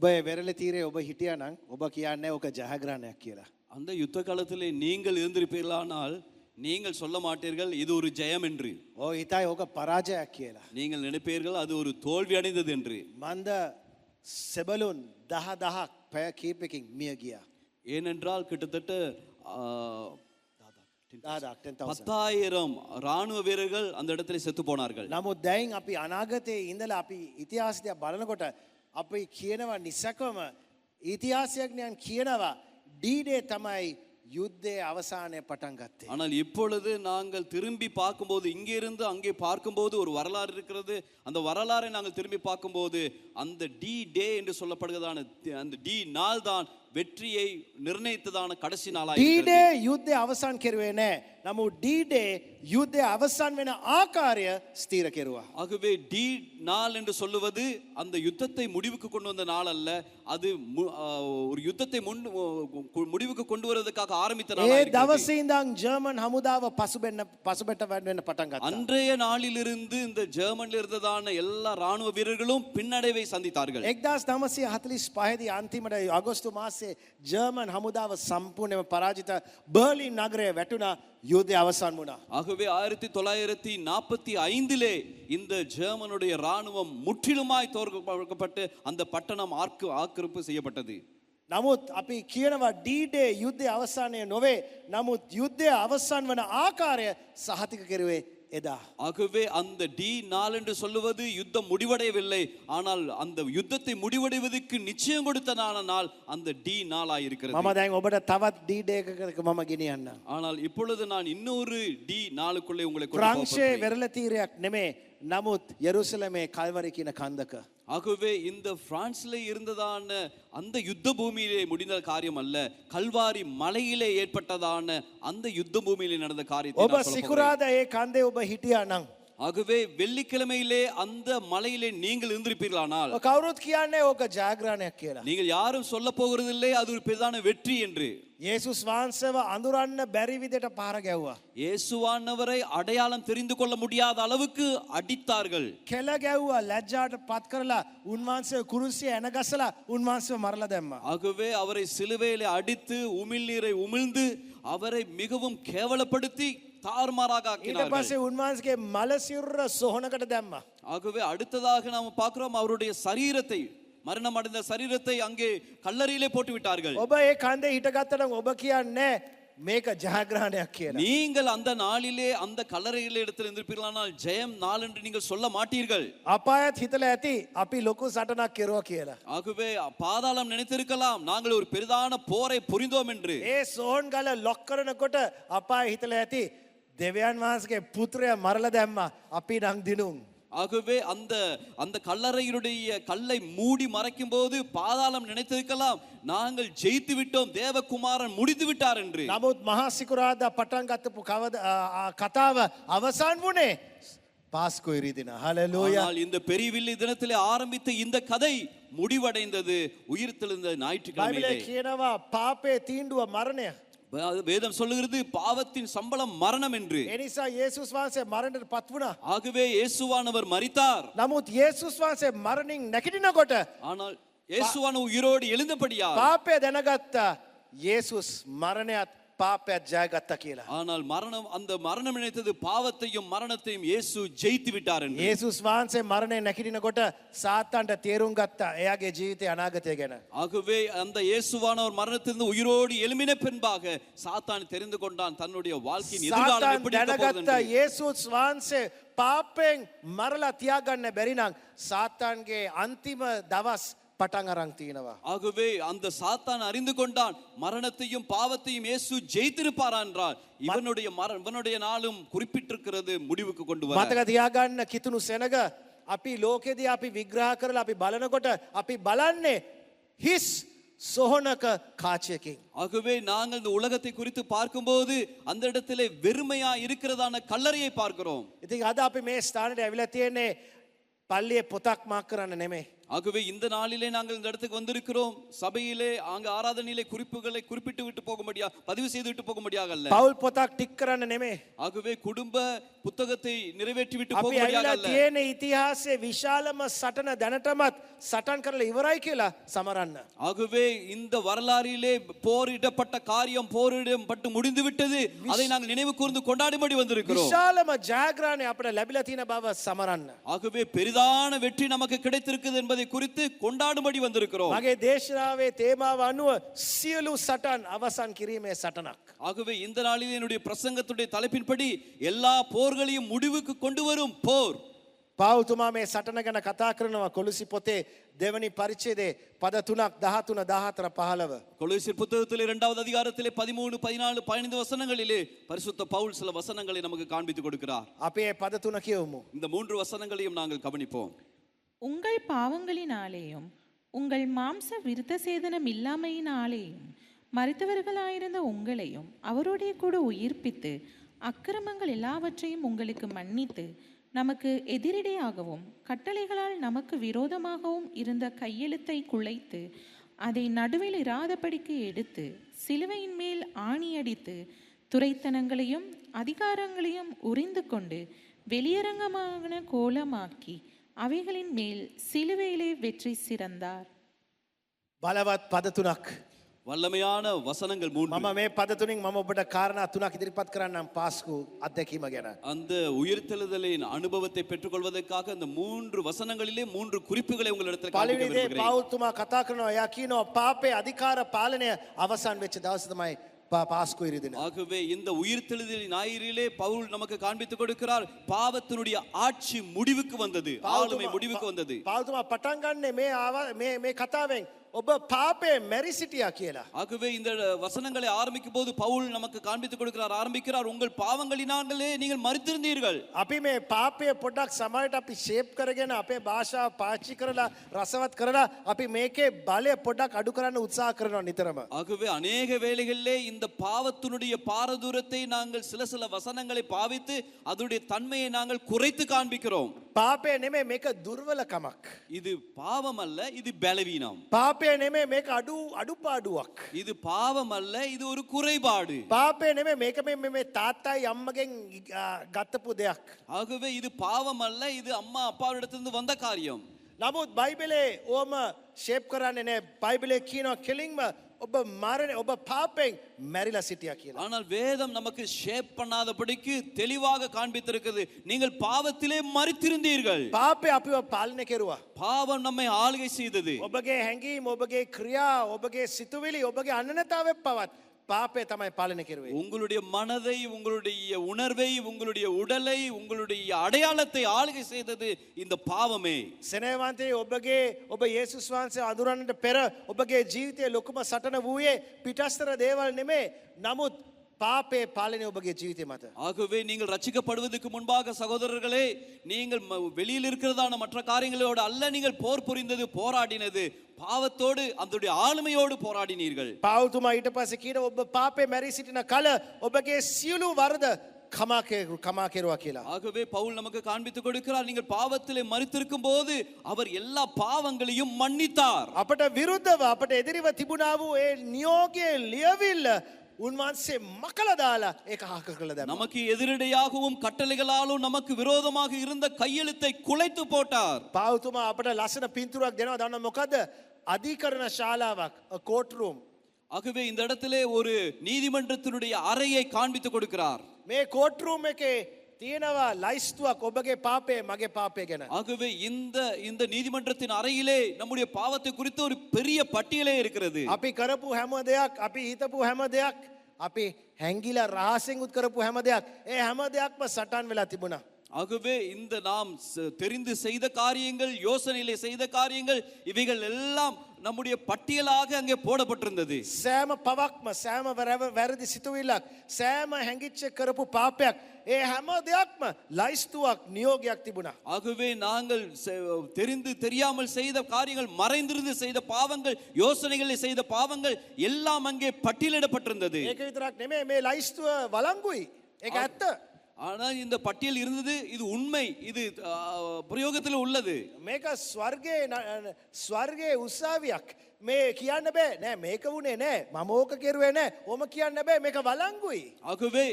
Speaker 3: ඔබ වෙරළ තීරේ ඔබ හිටියා නම් ඔබ කියන්නේ ඕක ජයග්‍රහණයක් කියලා.
Speaker 4: அந்த யுத்த காலத்திலே நீங்கள் இருந்திருப்பீர்களானால் நீங்கள் சொல்ல மாட்டீர்கள் இது ஒரு ஜெயம் என்று.
Speaker 3: ඔය හිතයි ඕක පරාජයක් කියලා.
Speaker 4: நீங்கள் நினைப்பீர்கள் அது ஒரு தோல்வி அடைந்தது என்று.
Speaker 3: මන්ද සෙබළුන් 10,000ක් පැය කීපකින් මිය ගියා.
Speaker 4: ஏனென்றால் கிட்டத்தட்ட
Speaker 3: 10,000
Speaker 4: 10,000 ராணுவ வீரர்கள் அந்த இடத்துல செத்து போனார்கள்.
Speaker 3: නමුත් දැන් අපි අනාගතයේ ඉඳලා අපි ඉතිහාසය බලනකොට අපි කියනවා නිසකම ඉතිහාසඥයන් කියනවා D-Day තමයි යුද්ධයේ අවසානයේ පටන් ගත්තේ.
Speaker 4: ஆனால் இப்பொழுது நாங்கள் திரும்பி பார்க்கும்போது இங்கே இருந்து அங்கே பார்க்கும்போது ஒரு வரலாறு இருக்கிறது. அந்த வரலாறை நாங்கள் திரும்பி பார்க்கும்போது அந்த டி டே என்று சொல்லப்படுகிறதான அந்த டி நாள் தான் வெற்றியை நிர்ணயித்ததான கடைசி நாளாக
Speaker 3: D-Day යුද්ධය අවසන් කෙරුවේ නැහැ. නමුත් D-Day යුද්ධය අවසන් වෙන ආකාරය ස්ථිර කෙරුවා.
Speaker 4: ஆகவே டி நாள் என்று சொல்லுவது அந்த யுத்தத்தை முடிவுக்கு கொண்டு வந்த நாள் அல்ல. அது ஒரு யுத்தத்தை முடிவுக்கு கொண்டு வருவதற்காக ஆரம்பித்த நாள்.
Speaker 3: ඒ දවසේ ඉඳන් ජර්මන් හමුදාව පසුබට වෙන්න පටන් ගත්තා.
Speaker 4: அன்றைய நாளிலிருந்து இந்த ஜெர்மனில் இருந்ததான எல்லா ராணுவ வீரர்களும் பின்னடைவை சந்தித்தார்கள்.
Speaker 3: 1945 දී අන්තිමට අගෝස්තු මාසයේ ජර්මන් හමුදාව සම්පූර්ණයෙන්ම පරාජිත බර්ලින් නගරය වැටුණා. යුද්ධය අවසන් වුණා.
Speaker 4: ஆகவே 1945 இந்த ஜெர்மனுடைய ராணுவம் முற்றிலுமாய் தோற்கடிக்கப்பட்டு அந்த பட்டணம் ஆக்கிரமிப்பு செய்யப்பட்டது.
Speaker 3: නමුත් අපි කියනවා D-Day යුද්ධය අවසානය නොවේ. නමුත් යුද්ධය අවසන් වන ආකාරය සහතික කෙරුවේ එදා.
Speaker 4: ஆகவே அந்த டி நாள் என்று சொல்லுவது யுத்தம் முடிவடையவில்லை. ஆனால் அந்த யுத்தத்தை முடிவடைவதற்கு நிச்சயம் கொடுத்த நாள் அந்த டி நாளாய் இருக்கிறது.
Speaker 3: මම දැන් ඔබට තවත් D-Day එකකට මම ගෙනියන්න.
Speaker 4: ஆனால் இப்பொழுது நான் இன்னொரு டி நாளுக்குள்ளே உங்களை கொண்டு
Speaker 3: ප්‍රංශයේ
Speaker 4: போகிறேன்.
Speaker 3: වෙරළ තීරයක් නෙමේ. නමුත් යෙරුසලමේ කල්වරි කියන කන්දක.
Speaker 4: ஆகவே இந்த பிரான்ஸ்ல இருந்ததான அந்த யுத்த பூமியிலே முடிந்த காரியம் அல்ல. கல்வாரி மலையிலே ஏற்பட்டதான அந்த யுத்த பூமியிலே நடந்த காரியத்தை
Speaker 3: ඔබ
Speaker 4: நான் சொல்ல போகிறேன்.
Speaker 3: සිකුරාදා ඒ කන්දේ ඔබ හිටියා නම්
Speaker 4: ஆகவே வெள்ளிக்கிழமையிலே அந்த மலையிலே நீங்கள் இருந்திருப்பீர்களானால்
Speaker 3: කවුරුත් කියන්නේ ඕක ජයග්‍රහණයක් කියලා.
Speaker 4: நீங்கள் யாரும் சொல்ல போகிறதில்லை அது ஒரு பிரதான வெற்றி என்று.
Speaker 3: යේසුස් වහන්සේව අඳුරන්න බැරි විදිහට පාර ගැව්වා.
Speaker 4: இயேசுவானவரை அடையாளம் தெரிந்து கொள்ள முடியாத அளவுக்கு அடித்தார்கள்.
Speaker 3: කෙල ගැව්වා ලැජ්ජාට පත් කරලා උන්වහන්සේ කුරුසිය ඇනගසලා උන්වහන්සේව මරලා දැම්මා.
Speaker 4: ஆகவே அவரை சிலுவையிலே அடித்து உமிழ்நீரை உமிழ்ந்து அவரை மிகவும் கேவலப்படுத்தி தாறுமாறாக
Speaker 3: ඊට
Speaker 4: ஆக்கினார்கள்.
Speaker 3: පස්සේ උන්වහන්සේගේ මල සිරුර සොහනකට දැම්මා.
Speaker 4: ஆகவே அடுத்ததாக நாம் பார்க்கிறோம் அவருடைய சரீரத்தை மரணம் அடைந்த சரீரத்தை அங்கே கல்லறையிலே போட்டு விட்டார்கள்.
Speaker 3: ඔබ ඒ කන්දේ හිටගත්තා නම් ඔබ කියන්නේ මේක ජයග්‍රහණයක් කියලා.
Speaker 4: நீங்கள் அந்த நாளிலே அந்த கல்லறையிலே இடத்தில் இருந்திருப்பீர்களானால் ஜெயம் நாள் என்று நீங்கள் சொல்ல மாட்டீர்கள்.
Speaker 3: අපායත් හිතලා ඇති අපි ලොකු සටනක් කෙරුවා කියලා.
Speaker 4: ஆகவே பாதாளம் நினைத்திருக்கலாம் நாங்கள் ஒரு பெரிதான போரை புரிந்தோம் என்று.
Speaker 3: ඒ සෝන් ගල ලොක් කරනකොට අපාය හිතලා ඇති දෙවියන් වහන්සේගේ පුත්‍රයා මරලා දැම්මා අපි නම් දිනුම්.
Speaker 4: ஆகவே அந்த அந்த கல்லறையினுடைய கல்லை மூடி மறைக்கும் போது பாதாளம் நினைத்திருக்கலாம் நாங்கள் ஜெயித்து விட்டோம் தேவகுமாரன் முடித்து விட்டார் என்று.
Speaker 3: නමුත් මහා සිකුරාදා පටන් ගත්තපු කතාව අවසන් වුණේ පාස්කු ඉරිදින. හලෙලූයා.
Speaker 4: ஆனால் இந்த பெரியவில்லி தினத்திலே ஆரம்பித்த இந்த கதை முடிவடைந்தது உயிர்த்தெழுந்த
Speaker 3: බයිබලයේ
Speaker 4: ஞாயிற்றுக்கிழமையிலே.
Speaker 3: කියනවා පාපේ තීන්දුව මරණය.
Speaker 4: வேதம் சொல்லுகிறது பாவத்தின் சம்பளம் மரணம் என்று.
Speaker 3: ඒ නිසා යේසුස් වහන්සේ මරණයට පත් වුණා.
Speaker 4: ஆகவே இயேசுவானவர் மரித்தார்.
Speaker 3: නමුත් යේසුස් වහන්සේ මරණින් නැගිටිනකොට
Speaker 4: ஆனால் இயேசுவானவர் உயிரோடு எழுந்தபடியால்
Speaker 3: පාපය දැනගත්ත යේසුස් මරණයත් පාපයත් ජයගත්තා කියලා.
Speaker 4: ஆனால் மரணம் அந்த மரணம் நினைத்தது பாவத்தையும் மரணத்தையும் இயேசு ஜெயித்து விட்டார் என்று.
Speaker 3: යේසුස් වහන්සේ මරණයෙන් නැගිටිනකොට සාතාන්ට තේරුම් ගත්තා එයාගේ ජීවිතේ අනාගතය ගැන.
Speaker 4: ஆகவே அந்த இயேசுவானவர் மரணத்திலிருந்து உயிரோடு எழும்பின பின்பாக சாத்தான் தெரிந்து கொண்டான் தன்னுடைய வாழ்க்கையின் எதிர்காலம்
Speaker 3: සාතාන්
Speaker 4: எப்படி இருக்க போகுது
Speaker 3: දැනගත්තා
Speaker 4: என்று.
Speaker 3: යේසුස් වහන්සේ පාපයෙන් මරලා තියාගන්න බැරි නම් සාතාන්ගේ අන්තිම දවස් පටන් අරන් තිනවා.
Speaker 4: ஆகவே அந்த சாத்தான் அறிந்து கொண்டான் மரணத்தையும் பாவத்தையும் இயேசு ஜெயித்திருப்பார் என்றால் இவனுடைய நாளும் குறிப்பிட்டிருக்கிறது முடிவுக்கு கொண்டு வர.
Speaker 3: මතක තියාගන්න කිතුණු සෙනග අපි ලෝකෙදී අපි විග්‍රහ කරලා අපි බලනකොට අපි බලන්නේ හිස් සොහනක කාචයකින්.
Speaker 4: ஆகவே நாங்கள் இந்த உலகத்தை குறித்து பார்க்கும்போது அந்த இடத்திலே வெறுமையா இருக்கிறதான கல்லறையை பார்க்கிறோம்.
Speaker 3: ඉතින් අද අපි මේ ස්ථානයට ඇවිල්ලා තියෙන්නේ පල්ලියේ පොතක් මාක් කරන්න නෙමෙයි.
Speaker 4: ஆகவே இந்த நாளிலே நாங்கள் இந்த இடத்துக்கு வந்திருக்கிறோம். சபையிலே அங்க ஆராதனையிலே குறிப்புகளை குறிப்பிட்டு விட்டு போக முடியாது, பதிவு செய்து விட்டு போக முடியாது அல்ல.
Speaker 3: පවුල් පොතක් ටික් කරන්න නෙමේ.
Speaker 4: ஆகவே குடும்ப புத்தகத்தை நிறைவேற்றி விட்டு போக
Speaker 3: අපි
Speaker 4: முடியாது
Speaker 3: ඇවිල්ලා
Speaker 4: அல்ல.
Speaker 3: තියෙන ඉතිහාසයේ විශාලම සටන දැනටමත් සටන් කරලා ඉවරයි කියලා සමරන්න.
Speaker 4: ஆகவே இந்த வரலாறிலே போரிடப்பட்ட காரியம் போரிடப்பட்டு முடிந்து விட்டது, அதை நாங்கள் நினைவு கூர்ந்து கொண்டாடும்படி வந்திருக்கிறோம்.
Speaker 3: විශාලම ජයග්‍රහණය අපිට ලැබිලා තියෙන බව සමරන්න.
Speaker 4: ஆகவே பெரிதான வெற்றி நமக்கு கிடைத்திருக்கிறது என்பதை குறித்து கொண்டாடும்படி வந்திருக்கிறோம்.
Speaker 3: මගේ දේශනාවේ තේමාව අනුව සියලු සටන් අවසන් කිරීමේ සටනක්.
Speaker 4: ஆகவே இந்த நாளில் என்னுடைய பிரசங்கத்துடைய தலைப்பின்படி எல்லா போர்களையும் முடிவுக்கு கொண்டு வரும் போர்.
Speaker 3: පවුල්තුමා මේ සටන ගැන කතා කරනවා කොලොසි පොතේ දෙවනි පරිච්ඡේදයේ පද 3ක් 13 14 15.
Speaker 4: கொலோசியர் புத்தகத்திலே 2வது அதிகாரத்திலே 13, 14, 15 வசனங்களிலே பரிசுத்த பவுல் சில வசனங்களை நமக்கு காண்பித்து கொடுக்கிறார்.
Speaker 3: අපි මේ පද 3 කියවමු.
Speaker 4: இந்த 3 வசனங்களையும் நாங்கள் கவனிப்போம்.
Speaker 5: உங்கள் பாவங்களினாலேயும் உங்கள் மாம்ச விருத்த சேதனம் இல்லாமையினாலேயும் மரித்தவர்களாயிருந்த உங்களையும் அவருடைய கூட உயிர்ப்பித்து அக்கிரமங்கள் எல்லாவற்றையும் உங்களுக்கு மன்னித்து நமக்கு எதிரிடையாகவும் கட்டளைகளால் நமக்கு விரோதமாகவும் இருந்த கையெழுத்தை குலைத்து அதை நடுவில் இராதபடிக்கு எடுத்து சிலுவையின் மேல் ஆணியடித்து துரைத்தனங்களையும் அதிகாரங்களையும் உரிந்து கொண்டு வெளியரங்கமான கோலமாக்கி அவைகளின் மேல் சிலுவையிலே வெற்றி சிறந்தார்.
Speaker 3: බලවත් පද 3ක්.
Speaker 4: வல்லமையான வசனங்கள் 3.
Speaker 3: මම මේ පද තුنين මම ඔබට කාරණා 3ක් ඉදිරිපත් කරන්නම් පාස්කු අත්දැකීම ගැන.
Speaker 4: அந்த உயிர்த்தெழுதலின் அனுபவத்தை பெற்றுக்கொள்வதற்காக அந்த 3 வசனங்களிலே 3 குறிப்புகளை உங்களிடத்தில் காண்பிக்க
Speaker 3: පළවෙනි දේ
Speaker 4: விரும்புகிறேன்.
Speaker 3: පවුල්තුමා කතා කරනවා. එයා කියනවා පාපේ අධිකාර පාලනය අවසන් වෙච්ච දවස තමයි පාස්කු ඉරිදින.
Speaker 4: ஆகவே இந்த உயிர்த்தெழுதலின் ஞாயிறிலே பவுல் நமக்கு காண்பித்து கொடுக்கிறார், பாவத்தினுடைய ஆட்சி முடிவுக்கு வந்தது, ஆளுமை முடிவுக்கு வந்தது.
Speaker 3: පවුල්තුමා පටන් ගන්නෙ මේ කතාවෙන් ඔබ පාපේ මැරි සිටියා කියලා.
Speaker 4: ஆகவே இந்த வசனங்களை ஆரம்பிக்கும் போது பவுல் நமக்கு காண்பித்து கொடுக்கிறார், ஆரம்பிக்கிறார், உங்கள் பாவங்களினாலே நீங்கள் மரித்திருந்தீர்கள்.
Speaker 3: අපි මේ පාපය පොඩ්ඩක් සමහරට අපි ෂේප් කරගෙන අපේ භාෂාව පාවිච්චි කරලා රසවත් කරලා අපි මේකේ බලය පොඩ්ඩක් අඩු කරන්න උත්සාහ කරනවා නිතරම.
Speaker 4: ஆகவே அநேக வேளைகளிலே இந்த பாவத்தினுடைய பாரதூரத்தை நாங்கள் சில வசனங்களை பாவித்து அதனுடைய தன்மையை நாங்கள் குறைத்து காண்பிக்கிறோம்.
Speaker 3: පාපය නෙමෙයි මේක දුර්වලකමක්.
Speaker 4: இது பாவம் அல்ல, இது பலவீனம்.
Speaker 3: පාපය නෙමෙයි මේක අඩුපාඩුවක්.
Speaker 4: இது பாவம் அல்ல, இது ஒரு குறைபாடு.
Speaker 3: පාපය නෙමෙයි මේක මේ තාත්තයි අම්මගෙන් ගත්තපු දෙයක්.
Speaker 4: ஆகவே இது பாவம் அல்ல, இது அம்மா அப்பாவிடத்திலிருந்து வந்த காரியம்.
Speaker 3: නමුත් බයිබලේ ඕම ෂේප් කරන්නේ නෑ. බයිබලේ කියනවා කෙලින්ම ඔබ මරණය ඔබ පාපෙන් මැරිලා සිටියා කියලා.
Speaker 4: ஆனால் வேதம் நமக்கு ஷேப் பண்ணாதபடிக்கு தெளிவாக காண்பித்திருக்கிறது, நீங்கள் பாவத்திலே மரித்திருந்தீர்கள்.
Speaker 3: පාපය අපිව පාලනය කෙරුවා.
Speaker 4: பாவம் நம்மை ஆளுகை செய்தது.
Speaker 3: ඔබගේ හැඟීම් ඔබගේ ක්‍රියා ඔබගේ සිතුවිලි ඔබගේ අනන්‍යතාවය පවත් පාපය තමයි පාලනය කෙරුවේ.
Speaker 4: உங்களுடைய மனதை, உங்களுடைய உணர்வை, உங்களுடைய உடலை, உங்களுடைய அடையாளத்தை ஆளுகை செய்தது இந்த பாவமே.
Speaker 3: සෙනෙහවන්තේ ඔබ යේසුස් වහන්සේ අඳුරන්නට පෙර ඔබගේ ජීවිතයේ ලොකුම සටන වූයේ පිටස්තර දේවල් නෙමේ. නමුත් පාපේ පාලනය ඔබගේ ජීවිතය මත.
Speaker 4: ஆகவே நீங்கள் ரட்சிக்கப்படுவதற்கு முன்பாக சகோதரர்களே, நீங்கள் வெளியில் இருக்கிறதான மற்ற காரியங்களோடு அல்ல நீங்கள் போர் புரிந்தது, போராடினது பாவத்தோடு, அதனுடைய ஆளுமையோடு போராடினீர்கள்.
Speaker 3: පවුල්තුමා ඊට පස්සේ කියන ඔබ පාපේ මැරී සිටින කල ඔබගේ සියලු වරද කමා කෙරුවා කියලා.
Speaker 4: ஆகவே பவுல் நமக்கு காண்பித்து கொடுக்கிறார், நீங்கள் பாவத்திலே மரித்திருக்கும் போது அவர் எல்லா பாவங்களையும் மன்னித்தார்.
Speaker 3: අපට විරුද්ධව අපට එදිරිව තිබුණා වූ ඒ නියෝගයේ ලියවිල්ල උන්වහන්සේ මකලා දාලා ඒක හාක කළා දැම්මා.
Speaker 4: நமக்கு எதிரடையாகவும் කட்டளைகளாலும் நமக்கு விரோதமாக இருந்த கையெழுத்தை குலைத்து போட்டார்.
Speaker 3: පවුල්තුමා අපට ලස්සන පින්තූරයක් දෙනවා. දන්නව මොකද? අධිකරණ ශාලාවක්, කෝට් රූම්.
Speaker 4: ஆகவே இந்த இடத்திலே ஒரு நீதிமன்றத்தினுடைய அறையை காண்பித்து கொடுக்கிறார்.
Speaker 3: මේ කෝට් රූම් එකේ තියෙනවා ලයිස්තුවක් ඔබගේ පාපේ මගේ පාපේ ගැන.
Speaker 4: ஆகவே இந்த நீதிமன்றத்தின் அறையிலே நம்முடைய பாவத்தை குறித்து ஒரு பெரிய பட்டியலே இருக்கிறது.
Speaker 3: අපි කරපු හැම දෙයක්, අපි හිතපු හැම දෙයක්, අපි හැංගිලා රහසෙන් උත් කරපු හැම දෙයක්, ඒ හැම දෙයක්ම සටන් වෙලා තිබුණා.
Speaker 4: ஆகவே இந்த நாம் தெரிந்து செய்த காரியங்கள், யோசனையிலே செய்த காரியங்கள், இவைகள் எல்லாம் நம்முடைய பட்டியலாக அங்கே போடப்பட்டிருந்தது.
Speaker 3: සෑම පවක්ම, සෑම වැරදි සිතුවිල්ලක්, සෑම හැංගිච්ච කරපු පාපයක්, ඒ හැම දෙයක්ම ලයිස්තුවක්, නියෝගයක් තිබුණා.
Speaker 4: ஆகவே நாங்கள் தெரிந்து தெரியாமல் செய்த காரியங்கள், மறைந்திருந்து செய்த பாவங்கள், யோசனைகளில் செய்த பாவங்கள் எல்லாம் அங்கே பட்டியலிடப்பட்டிருந்தது.
Speaker 3: ඒක විතරක් නෙමෙයි මේ ලයිස්තුව වළංගුයි. ඒක ඇත්ත.
Speaker 4: ஆனா இந்த பட்டியல் இருந்தது, இது உண்மை, இது பிரயோகத்தில் உள்ளது.
Speaker 3: මේක ස්වර්ගයේ උත්සාවියක්. මේ කියන්න බෑ නෑ මේක වුණේ නෑ මම ඕක කෙරුවේ නෑ ඔම කියන්න බෑ මේක වලංගුයි.
Speaker 4: ஆகவே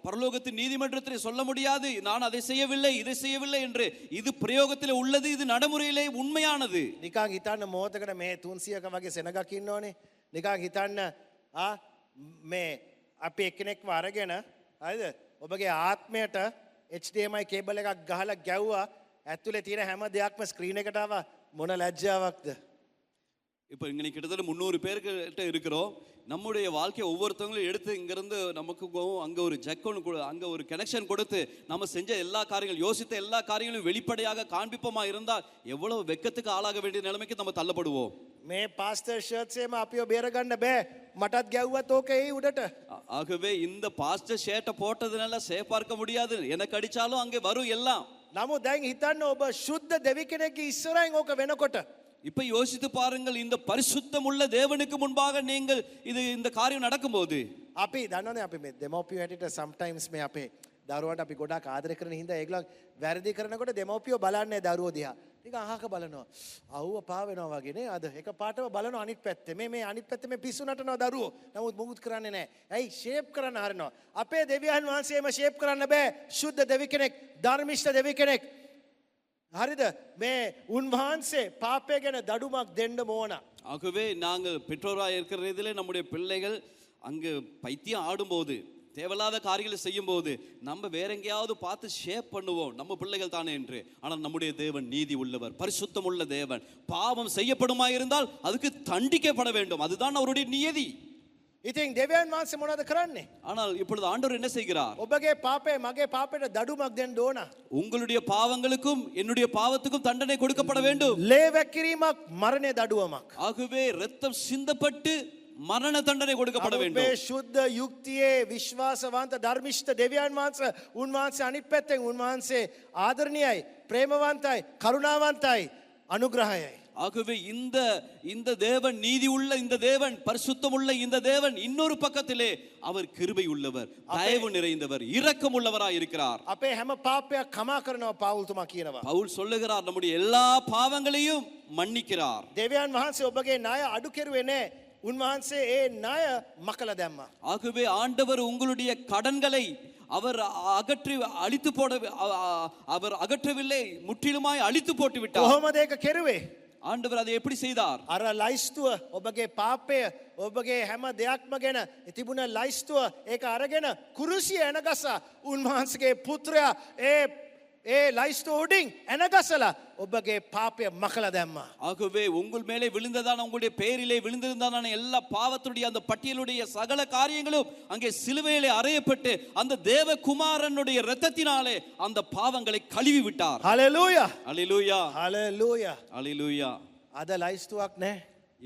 Speaker 4: பரலோகத்தின் நீதிமன்றத்தில் சொல்ல முடியாது நான் அதை செய்யவில்லை இதை செய்யவில்லை என்று. இது பிரயோகத்தில் உள்ளது, இது நடைமுறையிலே உண்மையானது.
Speaker 3: නිකන් හිතන්න මොහොතකට මේ 300ක වගේ සෙනගක් ඉන්නෝනේ. නිකන් හිතන්න මේ අපි එක්කෙනෙක්ව අරගෙන හරිද ඔබගේ ආත්මයට HDMI කේබල් එකක් ගහලා ගැව්වා ඇතුලේ තියෙන හැම දෙයක්ම ස්ක්‍රීන් එකට ආවා මොන ලැජ්ජාවක්ද.
Speaker 4: இப்போ இங்கே கிட்டத்தட்ட 300 பேர்கிட்ட இருக்கிறோம். நம்முடைய வாழ்க்கையை ஒவ்வொருத்தவங்களும் எடுத்து இங்கிருந்து நமக்கு அங்கே ஒரு ஜக் ஒன்று அங்கே ஒரு கனெக்ஷன் கொடுத்து நம்ம செஞ்ச எல்லா காரியங்களும் யோசித்த எல்லா காரியங்களும் வெளிப்படையாக காண்பிப்போமா இருந்தால் எவ்வளவு வெக்கத்துக்கு ஆளாக வேண்டிய நிலைமைக்கு நம்ம தள்ளப்படுவோம்.
Speaker 3: මේ පාස්ටර් ෂර්ට්ස් එකම අපිව බේරගන්න බෑ මටත් ගැව්වත් ඕකේ උඩට.
Speaker 4: ஆகவே இந்த பாஸ்டர் ஷர்ட்டை போட்டதுனால சேஃபா இருக்க முடியாது, எனக்கு அடிச்சாலும் அங்கே வரும் எல்லாம்.
Speaker 3: නමුත් දැන් හිතන්න ඔබ ශුද්ධ දෙවි කෙනෙක්ගේ ඉස්සරහින් ඕක වෙනකොට
Speaker 4: இப்ப யோசித்து பாருங்கள், இந்த பரிசுத்தம் உள்ள தேவனுக்கு முன்பாக நீங்கள் இந்த காரியம் நடக்கும்போது
Speaker 3: අපි දන්නවනේ අපි මේ දෙමෝපියෝ හැටියට සම්ටයිම්ස් මේ අපේ දරුවන්ට අපි ගොඩාක් ආදරය කරන හින්දා ඒගොල්ලෝ වැරදි කරනකොට දෙමෝපියෝ බලන්නේ දරුවෝ දිහා. නිකන් අහක බලනවා. අවුව පා වෙනවා වගේ නේ අද. එක පාටම බලනවා අනිත් පැත්තේ. මේ අනිත් පැත්තේ මේ පිස්සු නටනවා දරුවෝ. නමුත් මුකුත් කරන්නේ නැහැ. ඇයි ෂේප් කරන්න හරිනවා. අපේ දෙවියන් වහන්සේම ෂේප් කරන්න බෑ. ශුද්ධ දෙවි කෙනෙක්, ධර්මිෂ්ඨ දෙවි කෙනෙක්. හරිද? මේ උන්වහන්සේ පාපය ගැන දඩුමක් දෙන්න ඕන.
Speaker 4: ஆகவே நாங்கள் பெற்றோராக இருக்கிற இதிலே நம்முடைய பிள்ளைகள் அங்கு பைத்தியம் ஆடும்போது தேவையில்லாத காரியங்களை செய்யும் போது நம்ம வேற எங்கேயாவது பார்த்து ஷேப் பண்ணுவோம் நம்ம பிள்ளைகள் தானே என்று. ஆனால் நம்முடைய தேவன் நீதி உள்ளவர், பரிசுத்தம் உள்ள தேவன். பாவம் செய்யப்படுமா இருந்தால் அதுக்கு தண்டிக்கப்பட வேண்டும், அதுதான் அவருடைய நியதி.
Speaker 3: ඉතින් දෙවියන් වහන්සේ මොනවද කරන්නේ?
Speaker 4: ஆனால் இப்பொழுது ஆண்டவர் என்ன செய்கிறார்?
Speaker 3: ඔබගේ පාපේ මගේ පාපේට දඩුමක් දෙන්න ඕන.
Speaker 4: உங்களுடைய பாவங்களுக்கும் என்னுடைய பாவத்துக்கும் தண்டனை கொடுக்கப்பட வேண்டும்.
Speaker 3: ලේ වැක්කිරීමක් මරණයේ දඩුවමක්.
Speaker 4: ஆகவே இரத்தம் சிந்தப்பட்டு மரண தண்டனை கொடுக்கப்பட வேண்டும்.
Speaker 3: අපේ ශුද්ධ යුක්තියේ විශ්වාසවන්ත ධර්මිෂ්ඨ දෙවියන් වහන්සේ උන්වහන්සේ අනිත් පැත්තෙන් උන්වහන්සේ ආදරණීයයි, ප්‍රේමවන්තයි, කරුණාවන්තයි, අනුග්‍රහයයි.
Speaker 4: ஆகவே இந்த தேவன் நீதி உள்ள இந்த தேவன், பரிசுத்தம் உள்ள இந்த தேவன் இன்னொரு பக்கத்திலே அவர் கிருபை உள்ளவர், தயவு நிறைந்தவர், இரக்கம் உள்ளவராய் இருக்கிறார்.
Speaker 3: අපේ හැම පාපයක් කමා කරනවා පවුල්තුමා කියනවා.
Speaker 4: பவுல் சொல்லுகிறார் நம்முடைய எல்லா பாவங்களையும் மன்னிக்கிறார்.
Speaker 3: දෙවියන් වහන්සේ ඔබගේ ණය අඩු කෙරුවේ නැහැ. උන්වහන්සේ ඒ ණය මකලා දැම්මා.
Speaker 4: ஆகவே ஆண்டவர் உங்களுடைய கடன்களை அவர் அகற்றவில்லை, முற்றிலுமாய் அழித்து போட்டு விட்டார்.
Speaker 3: කොහොමද ඒක කෙරුවේ?
Speaker 4: ஆண்டவர் அதை எப்படி செய்தார்?
Speaker 3: අර ලයිස්තුව ඔබගේ පාපය ඔබගේ හැම දෙයක්ම ගැන තිබුණ ලයිස්තුව ඒක අරගෙන කුරුසිය එනගසා උන්වහන්සේගේ පුත්‍රයා ඒ ලයිස්තුව උඩින් එනගසලා ඔබගේ පාපය මකලා දැම්මා.
Speaker 4: ஆகவே உங்கள் மேலே விழுந்ததான உங்களுடைய பெயரிலே விழுந்திருந்ததான எல்லா பாவத்துடைய அந்த பட்டியலுடைய சகல காரியங்களும் அங்கே சிலுவையிலே அறையப்பட்டு அந்த தேவகுமாரனுடைய இரத்தத்தினாலே அந்த பாவங்களை கழுவி விட்டார்.
Speaker 3: ஹalleluya
Speaker 4: ஹalleluya
Speaker 3: ஹalleluya
Speaker 4: ஹalleluya.
Speaker 3: අද ලයිස්තුවක් නැහැ.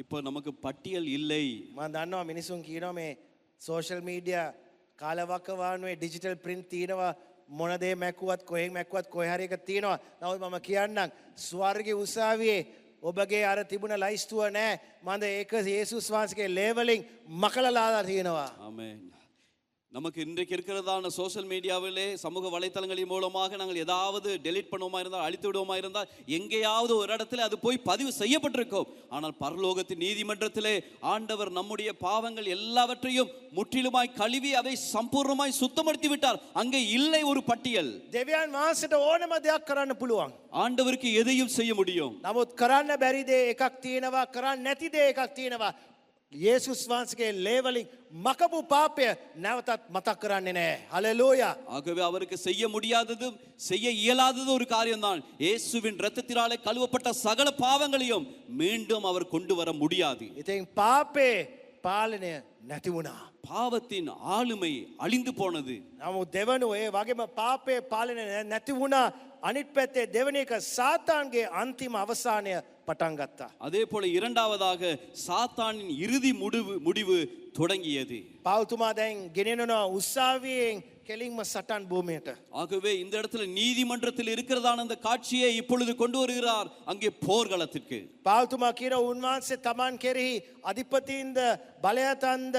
Speaker 4: இப்போ நமக்கு பட்டியல் இல்லை.
Speaker 3: මම දන්නවා මිනිසුන් කියනවා මේ සෝෂල් මීඩියා කාලවකවානුවේ ඩිජිටල් print තියෙනවා මොන දේ මැකුවත් කොහෙන් මැකුවත් කොහේ හරි එක තියෙනවා. නමුත් මම කියන්නම් ස්වර්ගයේ උසාවියේ ඔබගේ අර තිබුණ ලයිස්තුව නැහැ. මන්ද ඒක යේසුස් වහන්සේගේ ලේවලින් මකලලා තියෙනවා.
Speaker 4: ஆமென். நமக்கு இன்றைக்கு இருக்கிறதான சோஷியல் மீடியாவிலே சமூக வலைத்தளங்களின் மூலமாக நாங்கள் ஏதாவது டெலீட் பண்ணுவோமா இருந்தால், அழித்து விடுவோமா இருந்தால், எங்கேயாவது ஒரு இடத்துல அது போய் பதிவு செய்யப்பட்டிருக்கும். ஆனால் பரலோகத்தின் நீதிமன்றத்திலே ஆண்டவர் நம்முடைய பாவங்கள் எல்லாவற்றையும் முற்றிலுமாய் கழுவி அதை சம்பூர்ணமாய் சுத்தப்படுத்தி விட்டார். அங்கே இல்லை ஒரு பட்டியல்.
Speaker 3: දෙවියන් වහන්සේට ඕනම දෙයක් කරන්න පුළුවන්.
Speaker 4: ஆண்டவருக்கு எதையும் செய்ய முடியும்.
Speaker 3: නමුත් කරන්න බැරි දේ එකක් තියෙනවා, කරන්න නැති දේ එකක් තියෙනවා. යේසුස් වහන්සේගේ ලේවලින් මකපු පාපය නැවතත් මතක් කරන්නේ නැහැ. හalleluya.
Speaker 4: ஆகவே அவருக்கு செய்ய முடியாததும் செய்ய இயலாததும் ஒரு காரியம்தான். இயேசுவின் இரத்தத்தினாலே கழுவப்பட்ட சகல பாவங்களையும் மீண்டும் அவர் கொண்டு வர முடியாது.
Speaker 3: ඉතින් පාපේ පාලනය නැති වුණා.
Speaker 4: பாவத்தின் ஆளுமை அழிந்து போனது.
Speaker 3: නමුත් දෙවනුව ඒ වගේම පාපේ පාලනය නැති වුණා. අනිත් පැත්තේ දෙවෙනි එක සාතාන්ගේ අන්තිම අවසානය පටන් ගත්තා.
Speaker 4: அதே போல இரண்டாவதாக சாத்தானின் இறுதி முடிவு தொடங்கியது.
Speaker 3: පෞතුමා දැන් ගෙනෙනවා උස්සාවියෙන් කෙලින්ම සටන් භූමියට.
Speaker 4: ஆகவே இந்த இடத்துல நீதிமன்றத்தில் இருக்கிறதான அந்த காட்சியை இப்பொழுது கொண்டு வருகிறார் அங்கே போர்க்களத்திற்கு.
Speaker 3: පෞතුමා කියන උන්වහන්සේ තමන් කෙරෙහි අධිපතීන්ද බලයතන්ද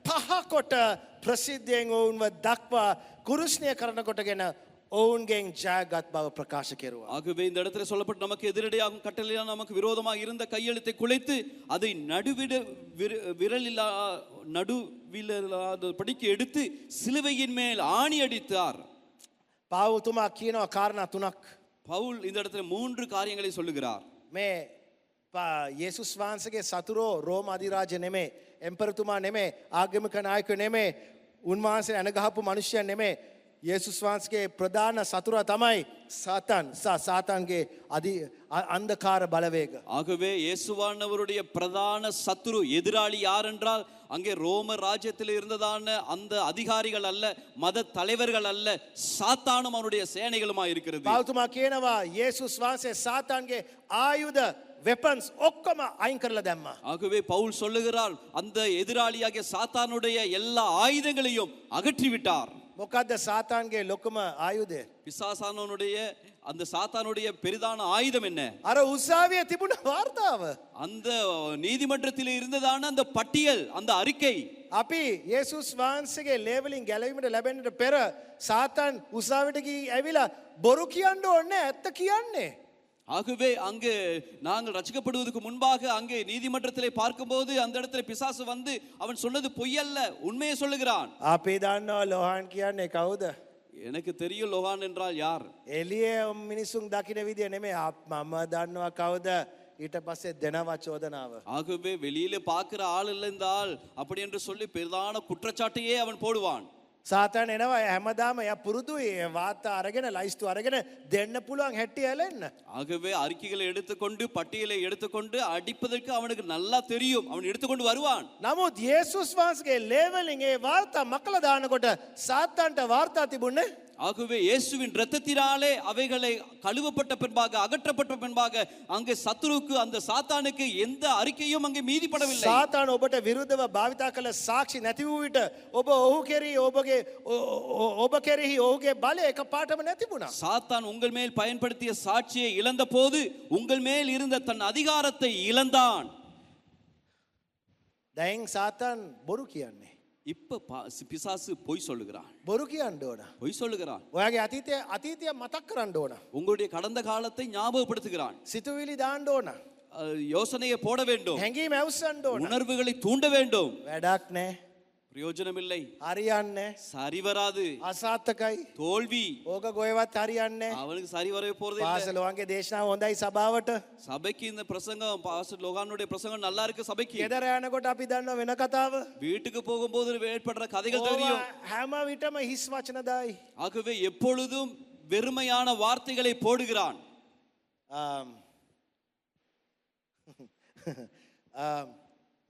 Speaker 3: පහ කොට ප්‍රසිද්ධයෙන් ඔවුන්ව දක්වා කුරුස්නය කරන කොටගෙන ඔවුන්ගෙන් ජයගත් බව ප්‍රකාශ කෙරුවා.
Speaker 4: ஆகவே இந்த இடத்துல சொல்லப்பட்டு நமக்கு எதிரடையாகும் கட்டளையா நமக்கு விரோதமாக இருந்த கையெழுத்தை குலைத்து அதை நடுவிலாத படிக்கு எடுத்து சிலுவையின் மேல் ஆணி அடித்தார்.
Speaker 3: පාවුතුමා කියනවා කාරණා තුනක්.
Speaker 4: பவுல் இந்த இடத்துல 3 காரியங்களை சொல்லுகிறார்.
Speaker 3: මේ යේසුස් වහන්සේගේ සතුරෝ රෝම අධිරාජ්‍ය නෙමේ, එම්පරතුමා නෙමේ, ආගමික නායකයෝ නෙමේ, උන්වහන්සේ අනගහපු මිනිසයන් නෙමේ. යේසුස් වහන්සේගේ ප්‍රධාන සතුරා තමයි සාතන්. සාතන්ගේ අන්ධකාර බලවේග.
Speaker 4: ஆகவே இயேசுவானவருடைய பிரதான சத்துரு எதிராளி யார் என்றால் அங்கே ரோம ராஜ்யத்தில் இருந்ததான அந்த அதிகாரிகள் அல்ல, மத தலைவர்கள் அல்ல, சாத்தானும் அவருடைய சேனைகளுமாய் இருக்கிறது.
Speaker 3: පාවුතුමා කියනවා යේසුස් වහන්සේ සාතන්ගේ ආයුධ weapons ඔක්කොම අයින් කරලා දැම්මා.
Speaker 4: ஆகவே பவுல் சொல்லுகிறார் அந்த எதிராளியாகிய சாத்தானுடைய எல்லா ஆயுதங்களையும் அகற்றி விட்டார்.
Speaker 3: මොකද්ද සාතන්ගේ ලොකුම ආයුධය?
Speaker 4: பிசாசானவனுடைய அந்த சாத்தானுடைய பெரிதான ஆயுதம் என்ன?
Speaker 3: අර උසාවියේ තිබුණ වාර්තාව.
Speaker 4: அந்த நீதிமன்றத்தில் இருந்ததான அந்த பட்டியல், அந்த அறிக்கை.
Speaker 3: අපි යේසුස් වහන්සේගේ ලේවලින් ගැලවීමට ලැබෙන්නට පෙර සාතන් උසාවියට ගිහින් ඇවිලා බොරු කියන්න ඕනේ ඇත්ත කියන්නේ.
Speaker 4: ஆகவே அங்கு நாங்கள் ரட்சிக்கப்படுவதற்கு முன்பாக அங்கே நீதிமன்றத்திலே பார்க்கும்போது அந்த இடத்துல பிசாசு வந்து அவன் சொன்னது பொய்யல்ல, உண்மையை சொல்லுகிறான்.
Speaker 3: අපි දන්නවා ලෝහාන් කියන්නේ කවුද?
Speaker 4: எனக்கு தெரியும் லோகான் என்றால் யார்.
Speaker 3: එළියේ මිනිසුන් දකින විදිය නෙමෙයි. මම දන්නවා කවුද? ඊට පස්සේ දෙනවා චෝදනාව.
Speaker 4: ஆகவே வெளியில பார்க்கிற ஆள் இல்லை இந்த ஆள் அப்படி என்று சொல்லி பிரதான குற்றச்சாட்டையே அவன் போடுவான்.
Speaker 3: සාතන් එනවා හැමදාම එයා පුරුදුයි වාර්තා අරගෙන ලයිස්තු අරගෙන දෙන්න පුළුවන් හැටි ඇලෙන්න.
Speaker 4: ஆகவே அறிக்கைகளை எடுத்துக்கொண்டு பட்டியலை எடுத்துக்கொண்டு அடிப்பதற்கு அவனுக்கு நல்லா தெரியும், அவன் எடுத்துக்கொண்டு வருவான்.
Speaker 3: නමුත් යේසුස් වහන්සේගේ ලේවලින් ඒ වාර්තා මකලා දානකොට සාතන්ට වාර්තා තිබුණේ
Speaker 4: ஆகவே இயேசுவின் இரத்தத்தினாலே அவைகளை கழுவப்பட்ட பின்பாக, அகற்றப்பட்ட பின்பாக அங்கே சத்துருக்கு அந்த சாத்தானுக்கு எந்த அறிக்கையும் அங்கே மீதிப்படவில்லை.
Speaker 3: සාතාන ඔබට විරුද්ධව භාවිතා කළ සාක්ෂි නැති වූ විට ඔබ ඔහු කෙරෙහි ඔබ කෙරෙහි ඔහුගේ බලය එකපාරටම නැතිබුණා.
Speaker 4: சாத்தான் உங்கள் மேல் பயன்படுத்திய சாட்சியை இழந்த போது உங்கள் மேல் இருந்த தன் அதிகாரத்தை இழந்தான்.
Speaker 3: දැන් සාතන් බොරු කියන්නේ.
Speaker 4: இப்ப பிசாசு பொய் சொல்லுகிறான்.
Speaker 3: බොරු කියන්න ඕන.
Speaker 4: பொய் சொல்லுகிறான்.
Speaker 3: ඔයාගේ අතීතය මතක් කරන්න ඕන.
Speaker 4: உங்களுடைய கடந்த காலத்தை ஞாபகப்படுத்துகிறான்.
Speaker 3: සිතුවිලි දාන්න ඕන.
Speaker 4: யோசனையை போட வேண்டும்.
Speaker 3: හැඟීම් ඇවුස්සන්න ඕන.
Speaker 4: உணர்வுகளை தூண்ட வேண்டும்.
Speaker 3: වැඩක් නැහැ.
Speaker 4: பிரயோஜனம் இல்லை.
Speaker 3: හරියන්නේ
Speaker 4: சரி வராது.
Speaker 3: අසාර්ථකයි.
Speaker 4: தோல்வி.
Speaker 3: ඕක ගොයවත් හරියන්නේ නැහැ.
Speaker 4: அவனுக்கு சரி வரவே போறது இல்லை.
Speaker 3: පාසල වගේ දේශනාව හොඳයි සභාවට.
Speaker 4: சபைக்கு இந்த பிரசங்கம் பாஸ்டர் லோகானுடைய பிரசங்கம் நல்லா இருக்கு சபைக்கு.
Speaker 3: ගෙදර යනකොට අපි දන්නවා වෙන කතාව.
Speaker 4: வீட்டுக்கு போகும்போது ஏற்படுற கதைகள் தெரியும்.
Speaker 3: හැම විටම හිස් වචන දායි.
Speaker 4: ஆகவே எப்பொழுதும் வெறுமையான வார்த்தைகளை போடுகிறான்.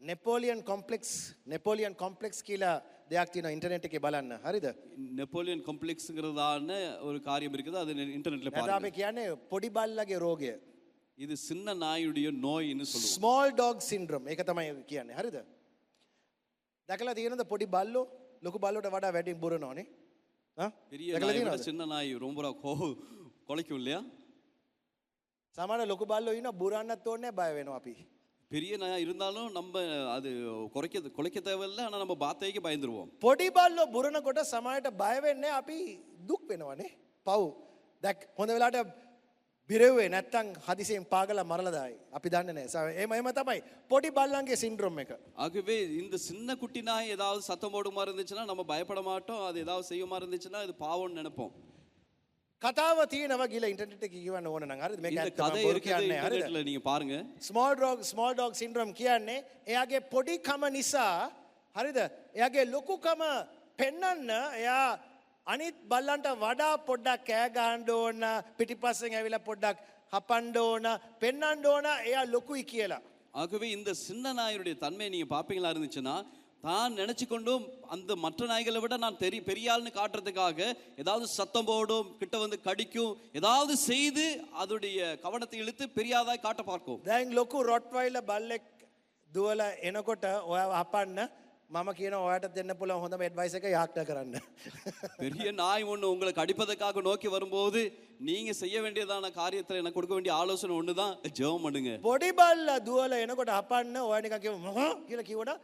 Speaker 3: නෙපෝලියන් කොම්ප්ලෙක්ස් කියලා දෙයක් තියෙනවා ඉන්ටර්නෙට් එකේ බලන්න. හරිද?
Speaker 4: நெப்போலியன் காம்ப்ளெக்ஸ்ங்கிறதான ஒரு காரியம் இருக்குது, அது இன்டர்நெட்ல
Speaker 3: නැත්නම්
Speaker 4: பாருங்க.
Speaker 3: අපි කියන්නේ පොඩි බල්ලගේ රෝගය.
Speaker 4: இது சின்ன நாயுடைய நோய்னு சொல்லுவோம்.
Speaker 3: Small dog syndrome. ඒක තමයි කියන්නේ. හරිද? දැකලා තියෙනවද පොඩි බල්ලෝ ලොකු බල්ලෝට වඩා වැඩි බුරනෝනේ?
Speaker 4: பெரிய நாயை விட சின்ன நாய் ரொம்ப கொலைக்கும் இல்லையா?
Speaker 3: සමහර ලොකු බල්ලෝ ඉන්න බුරන්නත් ඕනේ බය වෙනවා අපි.
Speaker 4: பெரிய நாய் இருந்தாலும் நம்ம அது கொலைக்க தேவையில்லை, ஆனா நம்ம பாத்தைக்கு பயந்துருவோம்.
Speaker 3: පොඩි බල්ලෝ බුරනකොට සමහරට බය වෙන්නේ අපි දුක් වෙනවනේ. පව්. දැක් හොඳ වෙලාවට බිරෙව්වේ නැත්තම් හදිසියෙන් පාගලා මරලා දායි. අපි දන්නේ නැහැ. එහෙම තමයි පොඩි බල්ලන්ගේ සින්ඩ්‍රෝම් එක.
Speaker 4: ஆகவே இந்த சின்ன குட்டி நாய் ஏதாவது சத்தம் போடுமா இருந்துச்சுன்னா நம்ம பயப்பட மாட்டோம், அது ஏதாவது செய்யுமா இருந்துச்சுன்னா இது பாவம்னு நினைப்போம்.
Speaker 3: කතාව තියෙනවා ගිහලා ඉන්ටර්නෙට් එකේ කියවන්න ඕන නම් හරිද? මේක
Speaker 4: இந்த
Speaker 3: ඇත්තම
Speaker 4: கதை
Speaker 3: බොරු
Speaker 4: இருக்குது
Speaker 3: කියන්නේ හරිද?
Speaker 4: இன்டர்நெட்ல நீங்க பாருங்க.
Speaker 3: ස්මෝල් ඩොග් සින්ඩ්‍රෝම් කියන්නේ එයාගේ පොඩිකම නිසා හරිද? එයාගේ ලොකුකම පෙන්වන්න එයා අනිත් බල්ලන්ට වඩා පොඩ්ඩක් කෑ ගහන්න ඕන, පිටිපස්සෙන් ඇවිල්ලා පොඩ්ඩක් හපන්න ඕන, පෙන්වන්න ඕන එයා ලොකුයි කියලා.
Speaker 4: ஆகவே இந்த சின்ன நாயுடைய தன்மையை நீங்க பாப்பீங்களா இருந்துச்சுன்னா, தான் நினைச்சு கொண்டும் அந்த மற்ற நாய்களை விட நான் பெரிய ஆள்னு காட்டுறதுக்காக ஏதாவது சத்தம் போடும், கிட்ட வந்து கடிக்கும், ஏதாவது செய்து அதோடைய கவனத்தை இழுத்து பெரியாதாய் காட்ட பார்க்கும்.
Speaker 3: දැන් ලොකු රොට්වයිලර් බල්ලෙක් දුවලා එනකොට ඔයා හපන්න මම කියනවා ඔයාට දෙන්න පුළුවන් හොඳම ඇඩ්වයිස් එක යාක්ටා කරන්න.
Speaker 4: பெரிய நாய் ஒன்று உங்களை கடிப்பதற்காக நோக்கி வரும்போது நீங்க செய்ய வேண்டியதான காரியத்தில் எனக்கு கொடுக்க வேண்டிய ஆலோசனை ஒன்று தான், ஜெபம் பண்ணுங்க.
Speaker 3: පොඩි බල්ලා දුවලා එනකොට හපන්න ඔයා නිකන් කියව කියලා කිව්වට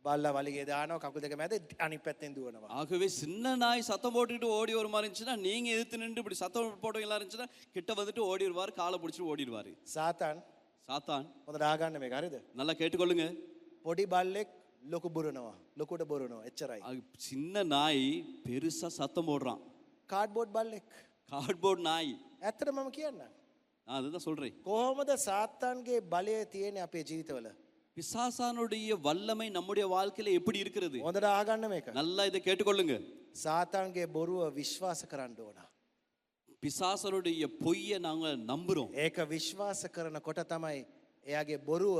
Speaker 3: බල්ලා වලිගේ දානවා කකුල් දෙක මැද අනිත් පැත්තෙන් දුවනවා.
Speaker 4: ஆகவே சின்ன நாய் சத்தம் போட்டுக்கிட்டு ஓடி ஒரு மாதிரி இருந்துச்சுன்னா நீங்க எதிர்த்து நின்று இப்படி சத்தம் போட்டவங்களா இருந்துச்சுன்னா கிட்ட வந்துட்டு ஓடிடுவார், காலை பிடிச்சிட்டு ஓடிடுவாரு.
Speaker 3: සාතන්
Speaker 4: சாத்தான்
Speaker 3: හොඳට අහගන්න මේක හරිද?
Speaker 4: நல்லா கேட்டுக்கொள்ளுங்க.
Speaker 3: පොඩි බල්ලෙක් ලොකු බුරනවා. ලොකුට බුරනවා. එච්චරයි.
Speaker 4: சின்ன நாய் பெருசா சத்தம் போடுறான்.
Speaker 3: කාඩ්බෝඩ් බල්ලෙක්.
Speaker 4: கார்ட்போர்ட் நாய்.
Speaker 3: ඇත්තට මම කියන්නම්.
Speaker 4: நான் அதுதான் சொல்றேன்.
Speaker 3: කොහොමද සාතන්ගේ බලය තියෙන්නේ අපේ ජීවිතවල?
Speaker 4: பிசாசானுடைய வல்லமை நம்முடைய வாழ்க்கையில எப்படி இருக்கிறது?
Speaker 3: හොඳට අහගන්න මේක.
Speaker 4: நல்லா இதை கேட்டுக்கொள்ளுங்க.
Speaker 3: සාතන්ගේ බොරුව විශ්වාස කරන්න ඕන.
Speaker 4: பிசாசனுடைய பொய்யை நாங்க நம்புறோம்.
Speaker 3: ඒක විශ්වාස කරනකොට තමයි එයාගේ බොරුව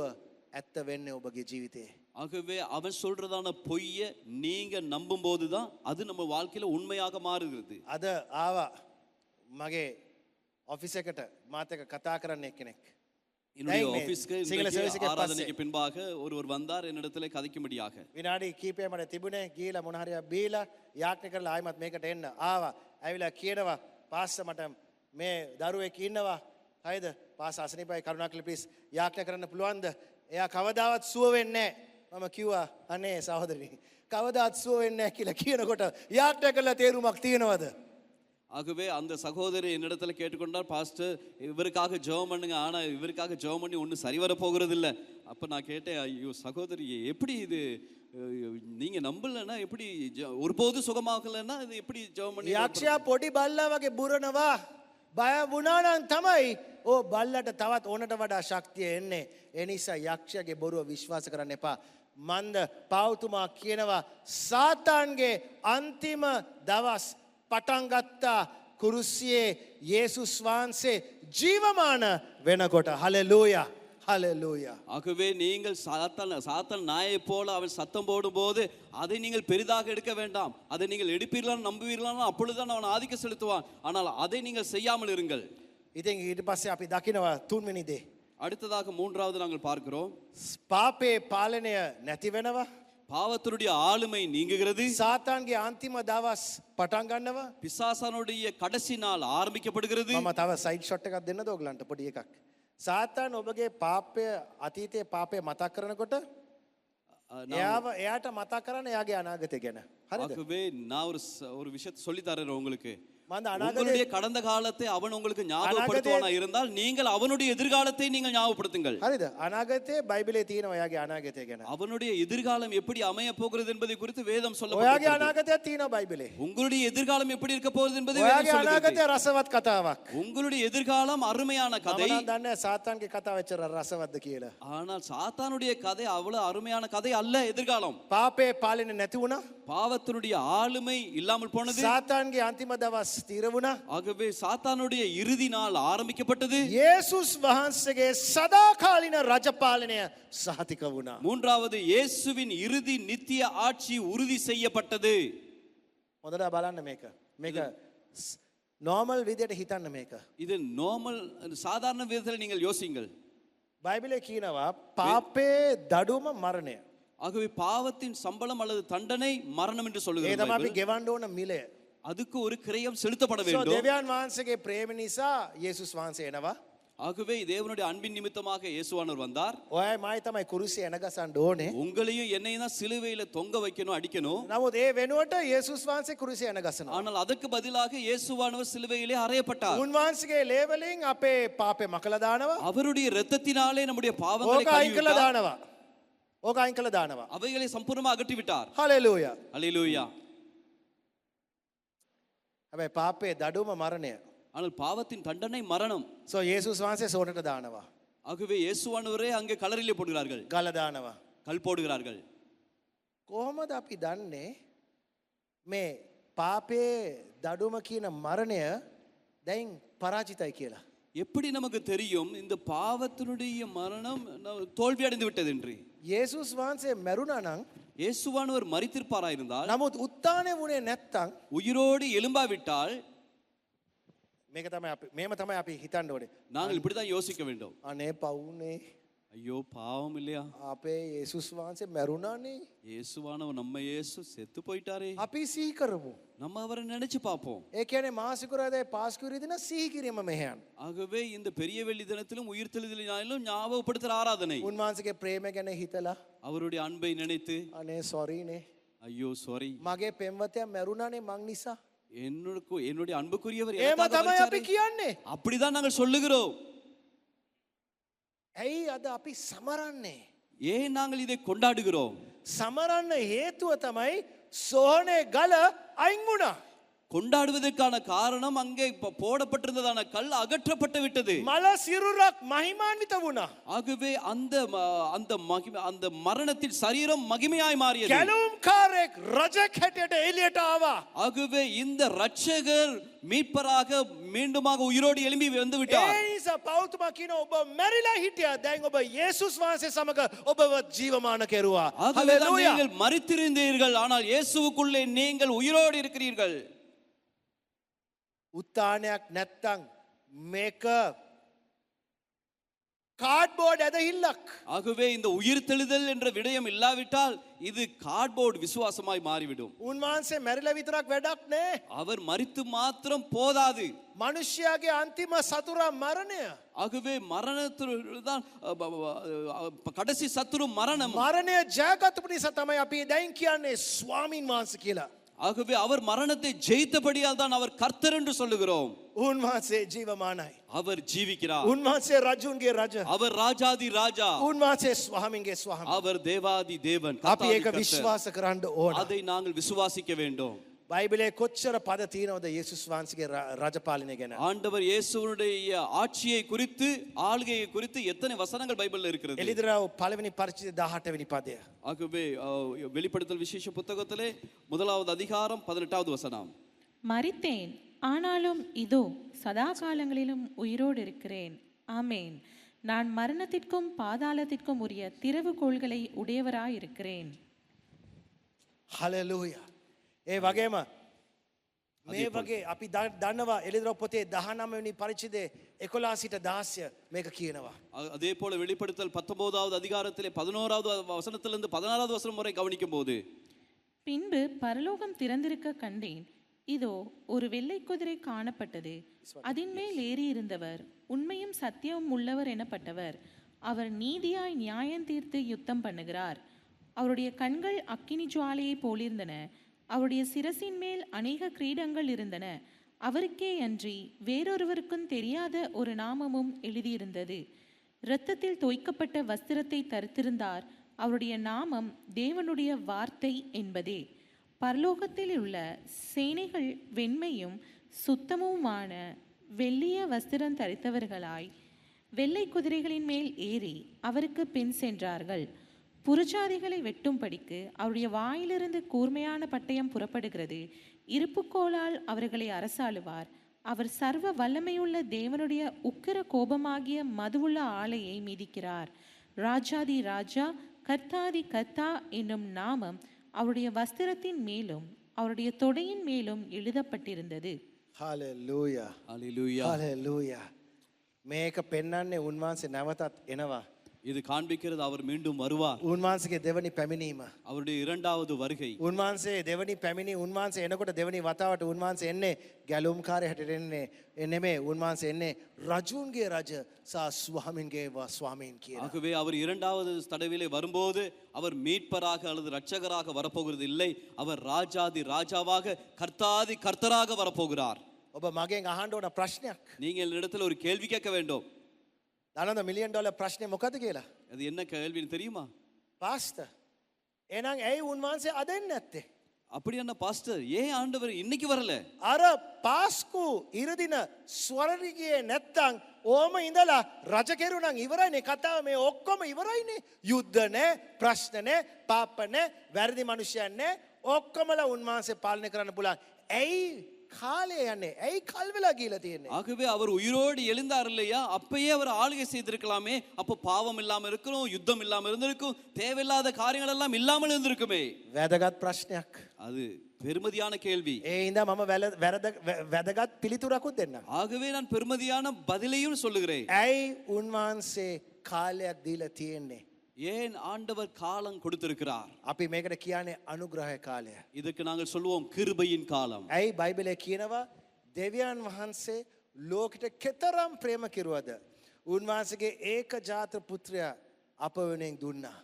Speaker 3: ඇත්ත වෙන්නේ ඔබගේ ජීවිතේ.
Speaker 4: ஆகவே அவன் சொல்றதான பொய்யை நீங்க நம்பும் போதுதான் அது நம்ம வாழ்க்கையில உண்மையாக மாறுகிறது.
Speaker 3: අද ආවා මගේ ඔෆිස් එකට මාත් එක්ක කතා කරන්න එක්කෙනෙක්.
Speaker 4: என்னுடைய
Speaker 3: Dang,
Speaker 4: ஆபீஸ்க்கு
Speaker 3: mate. Single service එකේ
Speaker 4: ஆராதனைக்கு பின்பாக ஒருவர் வந்தார் என்னிடத்துல கதைக்கும்படியாக.
Speaker 3: විනාඩි කීපයක් මට තිබුණේ ගිහලා මොන හරි බීලා යාඥා කරලා ආයිමත් මේකට එන්න ආවා. ඇවිල්ලා කියනවා පාස්ටර් මට මේ දරුවෙක් ඉන්නවා. හරිද? පාස්ටර් අසනීපයි කරුණාකරලා ප්ලීස් යාඥා කරන්න පුළුවන්ද? එයා කවදාවත් සුව වෙන්නේ නැහැ. මම කිව්වා අනේ සහෝදරනි කවදාවත් සුව වෙන්නේ නැහැ කියලා කියනකොට යාඥා කරලා තේරුමක් තියනවද?
Speaker 4: ஆகவே அந்த சகோதரி என்னிடத்துல கேட்டுக்கொண்டார், பாஸ்டர் இவருக்காக ஜெபம் பண்ணுங்க, ஆனா இவருக்காக ஜெபம் பண்ணி ஒன்றும் சரிவர போகிறது இல்லை. அப்ப நான் கேட்டேன், ஐயோ சகோதரி எப்படி இது நீங்க நம்பலன்னா எப்படி ஒருபோது சுகமாகலன்னா இது எப்படி ஜெபம் பண்ணி?
Speaker 3: යක්ෂයා පොඩි බල්ලා වගේ බුරනවා. බය වුණා නම් තමයි ඕ බල්ලට තවත් ඕනට වඩා ශක්තිය එන්නේ. ඒ නිසා යක්ෂයාගේ බොරුව විශ්වාස කරන්න එපා. මන්ද පෞතුමා කියනවා සාතාන්ගේ අන්තිම දවස් පටන් ගත්තා කුරුසියේ යේසුස් වහන්සේ ජීවමාන වෙනකොට. හලෙලූයා ஹalleluya.
Speaker 4: ஆகவே நீங்கள் சாத்தான் நாயை போல அவன் சத்தம் போடும்போது அதை நீங்கள் பெரிதாக எடுக்க வேண்டாம். அதை நீங்கள் எடுப்பீர்களான்னு நம்புவீர்களான்னு அப்பொழுதுதான் அவன் ஆதிக்கம் செலுத்துவான். ஆனால் அதை நீங்கள் செய்யாமல் இருங்கள்.
Speaker 3: ඉතින් ඊට පස්සේ අපි දකිනවා තුන්වෙනි දේ.
Speaker 4: அடுத்ததாக மூன்றாவது நாங்கள் பார்க்கிறோம்,
Speaker 3: පාපේ පාලනය නැති වෙනවා.
Speaker 4: பாவத்தினுடைய ஆளுமை நீங்குகிறது.
Speaker 3: සාතාන්ගේ අන්තිම දවස් පටන් ගන්නවා.
Speaker 4: பிசாசானுடைய கடைசி நாள் ஆரம்பிக்கப்படுகிறது.
Speaker 3: මම තව සයිඩ් ෂොට් එකක් දෙන්නද ඔයගලන්ට පොඩි එකක්. සාතාන් ඔබගේ පාපය අතීතයේ පාපය මතක් කරනකොට එයාට මතක් කරන්න එයාගේ අනාගතය ගැන. හරිද?
Speaker 4: ஆகவே நான் ஒரு விஷயத்தை சொல்லி தரேன் உங்களுக்கு.
Speaker 3: මන්ද
Speaker 4: உங்களுடைய கடந்த காலத்தை அவன் உங்களுக்கு ஞாபகப்படுத்துவானா இருந்தால் நீங்கள் அவனுடைய எதிர்காலத்தை நீங்கள் ஞாபகப்படுத்துங்கள்.
Speaker 3: හරිද? අනාගතයේ බයිබලයේ තියෙනවා එයාගේ අනාගතය ගැන.
Speaker 4: அவனுடைய எதிர்காலம் எப்படி அமைய போகிறது என்பதை குறித்து வேதம்
Speaker 3: ඔයාගේ
Speaker 4: சொல்லப்பட்டிருக்கிறது.
Speaker 3: අනාගතයක් තියෙනවා බයිබලේ.
Speaker 4: உங்களுடைய எதிர்காலம் எப்படி இருக்க போகிறது என்பதை
Speaker 3: ඔයාගේ
Speaker 4: வேதம் சொல்லுகிறது.
Speaker 3: අනාගතය රසවත් කතාවක්.
Speaker 4: உங்களுடைய எதிர்காலம் அருமையான கதை.
Speaker 3: මම නම් දන්නේ සාතාන්ගේ කතාව එච්චර රසවත්ද කියලා.
Speaker 4: ஆனால் சாத்தானுடைய கதை அவ்வளவு அருமையான கதை அல்ல. எதிர்காலம்
Speaker 3: පාපේ පාලනය නැති වුණා.
Speaker 4: பாவத்தினுடைய ஆளுமை இல்லாமல் போனது.
Speaker 3: සාතාන්ගේ අන්තිම දවස් ස්ථිර වුණා.
Speaker 4: ஆகவே சாத்தானுடைய இறுதி நாள் ஆரம்பிக்கப்பட்டது.
Speaker 3: යේසුස් වහන්සේගේ සදාකාලින රජ පාලනය සහතික වුණා.
Speaker 4: மூன்றாவது இயேசுவின் இறுதி நித்திய ஆட்சி உறுதி செய்யப்பட்டது.
Speaker 3: හොඳට බලන්න මේක. මේක නෝමල් විදියට හිතන්න මේක.
Speaker 4: இது நார்மல் சாதாரண விதத்தில் நீங்கள் யோசிங்கள்.
Speaker 3: බයිබලයේ කියනවා පාපේ දඩුවම මරණය.
Speaker 4: ஆகவே பாவத்தின் சம்பளம் அல்லது தண்டனை மரணம் என்று
Speaker 3: ඒ
Speaker 4: சொல்லுகிறது
Speaker 3: තමයි අපි
Speaker 4: பைபிள்.
Speaker 3: ගෙවන්න ඕන මිලය.
Speaker 4: அதுக்கு ஒரு கிரயம் செலுத்தப்பட
Speaker 3: So
Speaker 4: வேண்டும்.
Speaker 3: දෙවියන් වහන්සේගේ ප්‍රේම නිසා යේසුස් වහන්සේ එනවා.
Speaker 4: ஆகவே தேவனுடைய அன்பின் நிமித்தமாக இயேசுவானவர் வந்தார்.
Speaker 3: ඔයයි මයි තමයි කුරුසිය එනගසන්න ඕනේ.
Speaker 4: உங்களையும் என்னையும் தான் சிலுவையில தொங்க வைக்கணும், அடிக்கணும்.
Speaker 3: නමුත් ඒ වෙනුවට යේසුස් වහන්සේ කුරුසිය එනගසනවා.
Speaker 4: ஆனால் அதற்கு பதிலாக இயேசுவானவர் சிலுவையிலே அறையப்பட்டார்.
Speaker 3: උන්වහන්සේගේ ලේවලින් අපේ පාපේ මකලා දානවා.
Speaker 4: அவருடைய இரத்தத்தினாலே நம்முடைய பாவங்களை
Speaker 3: ඕක අයින් කළා
Speaker 4: கழுவி
Speaker 3: දානවා. ඕක අයින් කළා දානවා.
Speaker 4: அவைகளை சம்பூர்ணமாக அகற்றி விட்டார்.
Speaker 3: හලෙලූයා.
Speaker 4: அல்லேலூயா.
Speaker 3: හැබැයි පාපේ දඩුවම මරණය.
Speaker 4: ஆனால் பாவத்தின் தண்டனை மரணம்.
Speaker 3: So යේසුස් වහන්සේ සෝනට දානවා.
Speaker 4: ஆகவே இயேசுவானவரே அங்கே கலரிலே போடுகிறார்கள்,
Speaker 3: ගල දානවා.
Speaker 4: கல் போடுகிறார்கள்.
Speaker 3: කොහොමද අපි දන්නේ මේ පාපේ දඩුවම කියන මරණය දැන් පරාජිතයි කියලා?
Speaker 4: எப்படி நமக்கு தெரியும் இந்த பாவத்தினுடைய மரணம் தோல்வி அடைந்து விட்டது என்று?
Speaker 3: යේසුස් වහන්සේ මැරුණා නම්
Speaker 4: இயேசுவானவர் மரித்திருப்பாராயிருந்தால்,
Speaker 3: නමුත් උත්ථානය වුණේ නැත්තම්
Speaker 4: உயிரோடு எழும்பாவிட்டால்
Speaker 3: මේක තමයි අපි මේම තමයි අපි හිතන්න ඕනේ.
Speaker 4: நாங்கள் இப்படிதான் யோசிக்க வேண்டும்.
Speaker 3: අනේ පවුනේ
Speaker 4: ஐயோ பாவம் இல்லையா?
Speaker 3: අපේ යේසුස් වහන්සේ මැරුණානේ.
Speaker 4: இயேசுவானவர் நம்ம இயேசு செத்து போயிட்டாரே.
Speaker 3: අපි සිහි කරමු.
Speaker 4: நம்ம அவரை நினைச்சு பார்ப்போம்.
Speaker 3: ඒ කියන්නේ මාසිකුරාදායි පාස්කුරි දින සිහි කිරීම මෙහෙයන්.
Speaker 4: ஆகவே இந்த பெரிய வெள்ளி தினத்திலும் உயிர்த்தெழுதல் நாளிலும் ஞாபகப்படுத்துற ஆராதனை.
Speaker 3: උන්වහන්සේගේ ප්‍රේම ගැන හිතලා
Speaker 4: அவருடைய அன்பை நினைத்து
Speaker 3: අනේ සොරි නේ.
Speaker 4: ஐயோ சாரி,
Speaker 3: මගේ පෙම්වතයා මැරුණානේ මං නිසා.
Speaker 4: என்னுடைய அன்புக்குரியவர்
Speaker 3: එහෙම
Speaker 4: எனக்காக
Speaker 3: තමයි අපි
Speaker 4: மரிச்சாரே.
Speaker 3: කියන්නේ.
Speaker 4: அப்படிதான் நாங்கள் சொல்லுகிறோம்.
Speaker 3: ඇයි අද අපි සමරන්නේ?
Speaker 4: ஏன் நாங்கள் இதை கொண்டாடுகிறோம்?
Speaker 3: සමරන්න හේතුව තමයි සෝනේ ගල අයින් වුණා.
Speaker 4: கொண்டாடுவதற்கான காரணம் அங்கே போடப்பட்டிருந்ததான கல் அகற்றப்பட்டு விட்டது.
Speaker 3: මල සිරුරක් මහිමාන්විත වුණා.
Speaker 4: ஆகவே அந்த மரணத்தின் சரீரம் மகிமையாய் மாறியது.
Speaker 3: ගැලුම්කාරයෙක් රජෙක් හැටියට එළියට ආවා.
Speaker 4: ஆகவே இந்த ரட்சகர் மீட்பராக மீண்டுமாக உயிரோடு எழும்பி வந்து விட்டார்.
Speaker 3: ඒ නිසා පෞතුමා කියන ඔබ මැරිලා හිටියා. දැන් ඔබ යේසුස් වහන්සේ සමග ඔබව ජීවමාන කෙරුවා.
Speaker 4: ஆகவே தான்
Speaker 3: හලෙලූයා.
Speaker 4: நீங்கள் மரித்திருந்தீர்கள், ஆனால் இயேசுவுக்குள்ளே நீங்கள் உயிரோடு இருக்கிறீர்கள்.
Speaker 3: උත්තානයක් නැත්තම් මේක කාඩ්බෝඩ් ඇදහිල්ලක්.
Speaker 4: ஆகவே இந்த உயிர்த்தெழுதல் என்ற விடயம் இல்லாவிட்டால் இது கார்ட்போர்டு விசுவாசமாய் மாறிவிடும்.
Speaker 3: උන්වහන්සේ මැරිලා විතරක් වැඩක් නෑ.
Speaker 4: அவர் மரித்து மாத்திரம் போதாது.
Speaker 3: මනුෂ්‍යයාගේ අන්තිම සතුරා මරණය.
Speaker 4: ஆகவே மரணத்துதான் கடைசி சத்துரு மரணம்.
Speaker 3: මරණය ජයගතපු නිසා තමයි අපි දැන් කියන්නේ ස්වාමීන් වහන්සේ කියලා.
Speaker 4: ஆகவே அவர் மரணத்தை ஜெயித்தபடியால் தான் அவர் கர்த்தர் என்று சொல்லுகிறோம்.
Speaker 3: උන්වහන්සේ ජීවමානයි.
Speaker 4: அவர் ஜீவிக்கிறார்.
Speaker 3: උන්වහන්සේ රජුන්ගේ රජ.
Speaker 4: அவர் ராஜாதி ராஜா.
Speaker 3: උන්වහන්සේ ස්වාමීන්ගේ ස්වාමී.
Speaker 4: அவர் தேவாதி தேவன்.
Speaker 3: අපි
Speaker 4: கர்த்தாதி
Speaker 3: ඒක
Speaker 4: கர்த்தர்.
Speaker 3: විශ්වාස කරන්න ඕන.
Speaker 4: அதை நாங்கள் விசுவாசிக்க வேண்டும்.
Speaker 3: බයිබලයේ කොච්චර පද තියෙනවද යේසුස් වහන්සේගේ රජපාලනය ගැන?
Speaker 4: ஆண்டவர் இயேசுவுடைய ஆட்சியை குறித்து, ஆளுகையை குறித்து எத்தனை வசனங்கள் பைபிள்ல இருக்கிறது?
Speaker 3: එලිදරව් පළවෙනි පරිච්ඡේදය 18 වෙනි පදය.
Speaker 4: ஆகவே வெளிப்படுத்தல் விசேஷ புத்தகத்திலே 1வது அதிகாரம் 18வது வசனம்.
Speaker 5: மரித்தேன், ஆனாலும் இதோ சதா காலங்களிலும் உயிரோடு இருக்கிறேன். ஆமேன். நான் மரணத்திற்கும் பாதாளத்திற்கும் உரிய திறவுகோள்களை உடையவராயிருக்கிறேன்.
Speaker 3: හලෙලූයා. ඒ වගේම මේ වගේ අපි දන්නවා එලිදරව් පොතේ 19 වෙනි පරිච්ඡේදයේ 11 සිට 16 මේක කියනවා.
Speaker 4: அதே போல வெளிப்படுத்தல் 19வது அதிகாரத்திலே 11வது வசனத்திலிருந்து 16வது வசனம் வரை கவனிக்கும் போது,
Speaker 5: பின்பு பரலோகம் திறந்திருக்க கண்டேன். இதோ ஒரு வெள்ளை குதிரை காணப்பட்டது. அதின் மேல் ஏறி இருந்தவர் உண்மையும் சத்தியமும் உள்ளவர் எனப்பட்டவர். அவர் நீதியாய் நியாயம் தீர்த்து யுத்தம் பண்ணுகிறார். அவருடைய கண்கள் அக்கினி ஜுவாலையை போலிருந்தன. அவருடைய சிரசின் மேல் அநேக கிரீடங்கள் இருந்தன. அவருக்கே அன்றி வேறொருவருக்கும் தெரியாத ஒரு நாமமும் எழுதியிருந்தது. இரத்தத்தில் தோய்க்கப்பட்ட வஸ்திரத்தை தரித்திருந்தார். அவருடைய நாமம் தேவனுடைய வார்த்தை என்பதே. பரலோகத்தில் உள்ள சேனைகள் வெண்மையும் சுத்தமுமான வெள்ளிய வஸ்திரம் தரித்தவர்களாய் வெள்ளை குதிரைகளின் மேல் ஏறி அவருக்கு பின் சென்றார்கள். புறஜாதிகளை வெட்டும்படிக்கு அவருடைய வாயிலிருந்து கூர்மையான பட்டயம் புறப்படுகிறது. இருப்புக்கோளால் அவர்களை அரசாளுவார். அவர் சர்வ வல்லமையுள்ள தேவனுடைய உக்கிர கோபமாகிய மதுவுள்ள ஆலையை மிதிக்கிறார். ராஜாதி ராஜா, கர்த்தாதி கர்த்தா என்னும் நாமம் அவருடைய வஸ்திரத்தின் மேலும் அவருடைய தொடையின் மேலும் எழுதப்பட்டிருந்தது.
Speaker 3: හලෙලූයා.
Speaker 4: அல்லேலூயா.
Speaker 3: හලෙලූයා. මේක පෙන්වන්නේ උන්වහන්සේ නැවතත් එනවා.
Speaker 4: இது காண்பிக்கிறது அவர் மீண்டும் வருவார்.
Speaker 3: උන්වහන්සේගේ දෙවනි පැමිණීම.
Speaker 4: அவருடைய இரண்டாவது வருகை.
Speaker 3: උන්වහන්සේ දෙවනි පැමිණි උන්වහන්සේ එනකොට දෙවනි වතාවට උන්වහන්සේ එන්නේ ගැලුම්කාරය හැටියට එන්නේ උන්වහන්සේ එන්නේ රජුන්ගේ රජ සහ ස්වාමීන්ගේ ස්වාමීන් කියන.
Speaker 4: ஆகவே அவர் இரண்டாவது தடவையிலே வரும்போது அவர் மீட்பராக அல்லது இரட்சகராக வரப்போகிறது இல்லை. அவர் ராஜாதி ராஜாவாக, கர்த்தாதி கர்த்தராக வரப்போகிறார்.
Speaker 3: ඔබ මගෙන් අහන්න ඕන ප්‍රශ්නයක්.
Speaker 4: நீங்கள் இடத்துல ஒரு கேள்வி கேட்க வேண்டும்.
Speaker 3: දන්නවද මිලියන් ඩොලර් ප්‍රශ්නේ මොකද කියලා?
Speaker 4: அது என்ன கேள்வின்னு தெரியுமா?
Speaker 3: පාස්ටර්. එහෙනම් ඇයි උන්වහන්සේ අද එන්නේ නැත්තේ?
Speaker 4: அப்படி என்ன பாஸ்டர், ஏன் ஆண்டவர் இன்னைக்கு வரல?
Speaker 3: අර පාස්කු ඉරදින ස්වර්ගයේ නැත්තම් ඕම ඉඳලා රජ කෙරුණන් ඉවරයිනේ කතාව. මේ ඔක්කොම ඉවරයිනේ. යුද්ධ නැහැ, ප්‍රශ්න නැහැ, පාප නැහැ, වැරදි මිනිසයන් නැහැ. ඔක්කොමලා උන්වහන්සේ පාලනය කරන්න පුළුවන්. ඇයි காலே அண்ணே ஐ கல்விலா கீழ තියෙන්නේ.
Speaker 4: ஆகவே அவர் உயிரோடு எழுந்தார் இல்லையா, அப்பயே அவர் ஆளுகை செய்திருக்கலாமே. அப்போ பாவம் இல்லாம இருக்கும், யுத்தம் இல்லாம இருந்திருக்கும், தேவையில்லாத காரியங்கள் எல்லாம் இல்லாமல் இருந்திருக்குமே.
Speaker 3: වැදගත් ප්‍රශ්නයක්.
Speaker 4: அது பெருமதியான கேள்வி.
Speaker 3: ඒ ඉඳන් මම වැදගත් පිළිතුරකුත් දෙන්නම්.
Speaker 4: ஆகவே நான் பெருமதியான பதிலையும் சொல்லுகிறேன்.
Speaker 3: ඇයි උන්වහන්සේ කාලයක් දීලා තියෙන්නේ.
Speaker 4: ஏன் ஆண்டவர் காலம் கொடுத்திருக்கிறார்?
Speaker 3: අපි මේකට කියන්නේ අනුග්‍රහය කාලය.
Speaker 4: இதுக்கு நாங்கள் சொல்லுவோம் கிருபையின் காலம்.
Speaker 3: ඇයි බයිබලයේ කියනවා දෙවියන් වහන්සේ ලෝකෙට කෙතරම් ප්‍රේම කිරුවද? උන්වහන්සේගේ ඒකජාත පුත්‍රයා අප වෙනුවෙන් දුන්නා.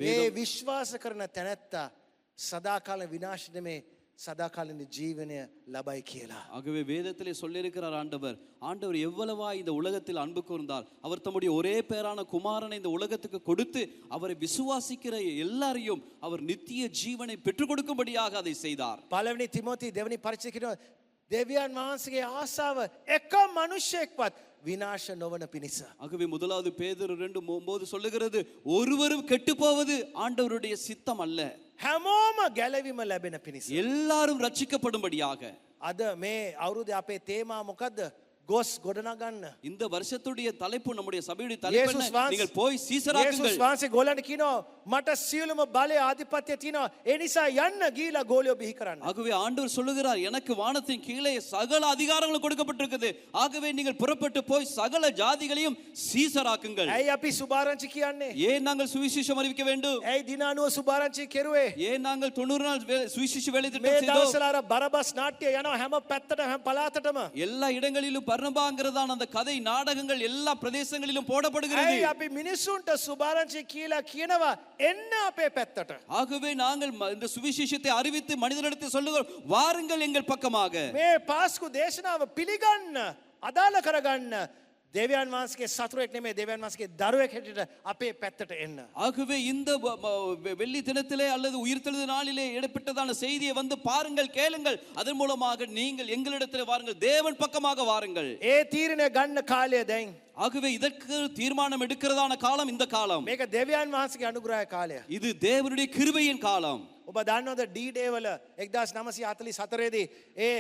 Speaker 3: ඒ විශ්වාස කරන තැනැත්තා සදාකාල විනාශ නෙමේ சதாகாலின் ஜீவனை லபாய் කියලා.
Speaker 4: ஆகவே வேதத்திலே சொல்லியிருக்கிறார் ஆண்டவர் எவ்வளவா இந்த உலகத்தில் அன்பு கூர்ந்தார், அவர் தம்முடைய ஒரே பேரான குமாரனை இந்த உலகத்துக்கு கொடுத்து அவரை விசுவாசிக்கிற எல்லாரையும் அவர் நித்திய ஜீவனை பெற்றுக் கொடுக்கும்படியாக அதை செய்தார்.
Speaker 3: පළවෙනි තිමෝති දෙවෙනි පරිච්ඡේදය කියනවා දෙවියන් වහන්සේගේ ආසාව එක මිනිසෙක්වත් විනාශ නොවන පිණිස.
Speaker 4: ஆகவே முதலாவது பேதுரு 2:9 சொல்லுகிறது, ஒருவரும் கெட்டு போவது ஆண்டவருடைய சித்தம் அல்ல,
Speaker 3: හැමෝම ගැලවීම ලැබෙන පිණිස.
Speaker 4: எல்லாரும் ரட்சிக்கப்படும்படியாக.
Speaker 3: අද මේ අවුරුද්දේ අපේ තේමා මොකද්ද? ගොස් ගොඩනගන්න.
Speaker 4: இந்த வருஷத்துடைய தலைப்பு, நம்முடைய சபையுடைய தலைப்பு
Speaker 3: යේසුස්
Speaker 4: என்ன? நீங்கள் போய் சீசராக்குங்கள்.
Speaker 3: යේසුස් වහන්සේ ගෝලන්ට කියනවා මට සියලුම බලය ආධිපත්‍ය තියෙනවා. ඒ නිසා යන්න ගිහිලා ගෝලියෝ බිහි කරන්න.
Speaker 4: ஆகவே ஆண்டவர் சொல்லுகிறார், எனக்கு வானத்தின் கீழே சகல அதிகாரங்களும் கொடுக்கப்பட்டிருக்குது, ஆகவே நீங்கள் புறப்பட்டு போய் சகல ஜாதிகளையும் சீசராக்குங்கள்.
Speaker 3: ඇයි අපි සුභාරංචි කියන්නේ?
Speaker 4: ஏன் நாங்கள் சுவிசேஷம் அறிவிக்க வேண்டும்?
Speaker 3: ඇයි දිනානුව සුභාරංචි කෙරුවේ?
Speaker 4: ஏன் நாங்கள் 90 நாள் சுவிசேஷ வேலை
Speaker 3: මේ
Speaker 4: திட்டம் செய்தோம்?
Speaker 3: දවස්වල අර බරබස් නාට්‍ය යනවා හැම පැත්තටම හැම පළාතටම.
Speaker 4: எல்லா இடங்களிலும் பர்னபாங்கிறதான அந்த கதை நாடகங்கள் எல்லா பிரதேசங்களிலும் போடப்படுகிறது.
Speaker 3: ඇයි අපි මිනිසුන්ට සුභාරංචි කියලා කියනවා එන්න අපේ පැත්තට.
Speaker 4: ஆகவே நாங்கள் இந்த சுவிசேஷத்தை அறிவித்து மனிதனிடத்தில் சொல்லுகிறோம், வாருங்கள் எங்கள் பக்கமாக.
Speaker 3: මේ පාස්කු දේශනාව පිළිගන්න අදාළ කරගන්න දෙවියන් වහන්සේගේ සතුරෙක් නෙමෙයි දෙවියන් වහන්සේගේ දරුවෙක් හැටියට අපේ පැත්තට එන්න.
Speaker 4: ஆகவே இந்த வெள்ளி தினத்திலே அல்லது உயிர்த்தெழுந்த நாளிலே இடப்பட்டதான செய்தியை வந்து பாருங்கள், கேளுங்கள், அதன் மூலமாக நீங்கள் எங்களிடத்தில் வாருங்கள், தேவன் பக்கமாக வாருங்கள்.
Speaker 3: ඒ තීරණය ගන්න කාලය දැන්.
Speaker 4: ஆகவே இதற்கு தீர்மானம் எடுக்கிறதான காலம் இந்த காலம்.
Speaker 3: මේක දෙවියන් වහන්සේගේ අනුග්‍රහය කාලය.
Speaker 4: இது தேவனுடைய கிருபையின் காலம்.
Speaker 3: ඔබ දන්නවද D-Day වල 1944 දී ඒ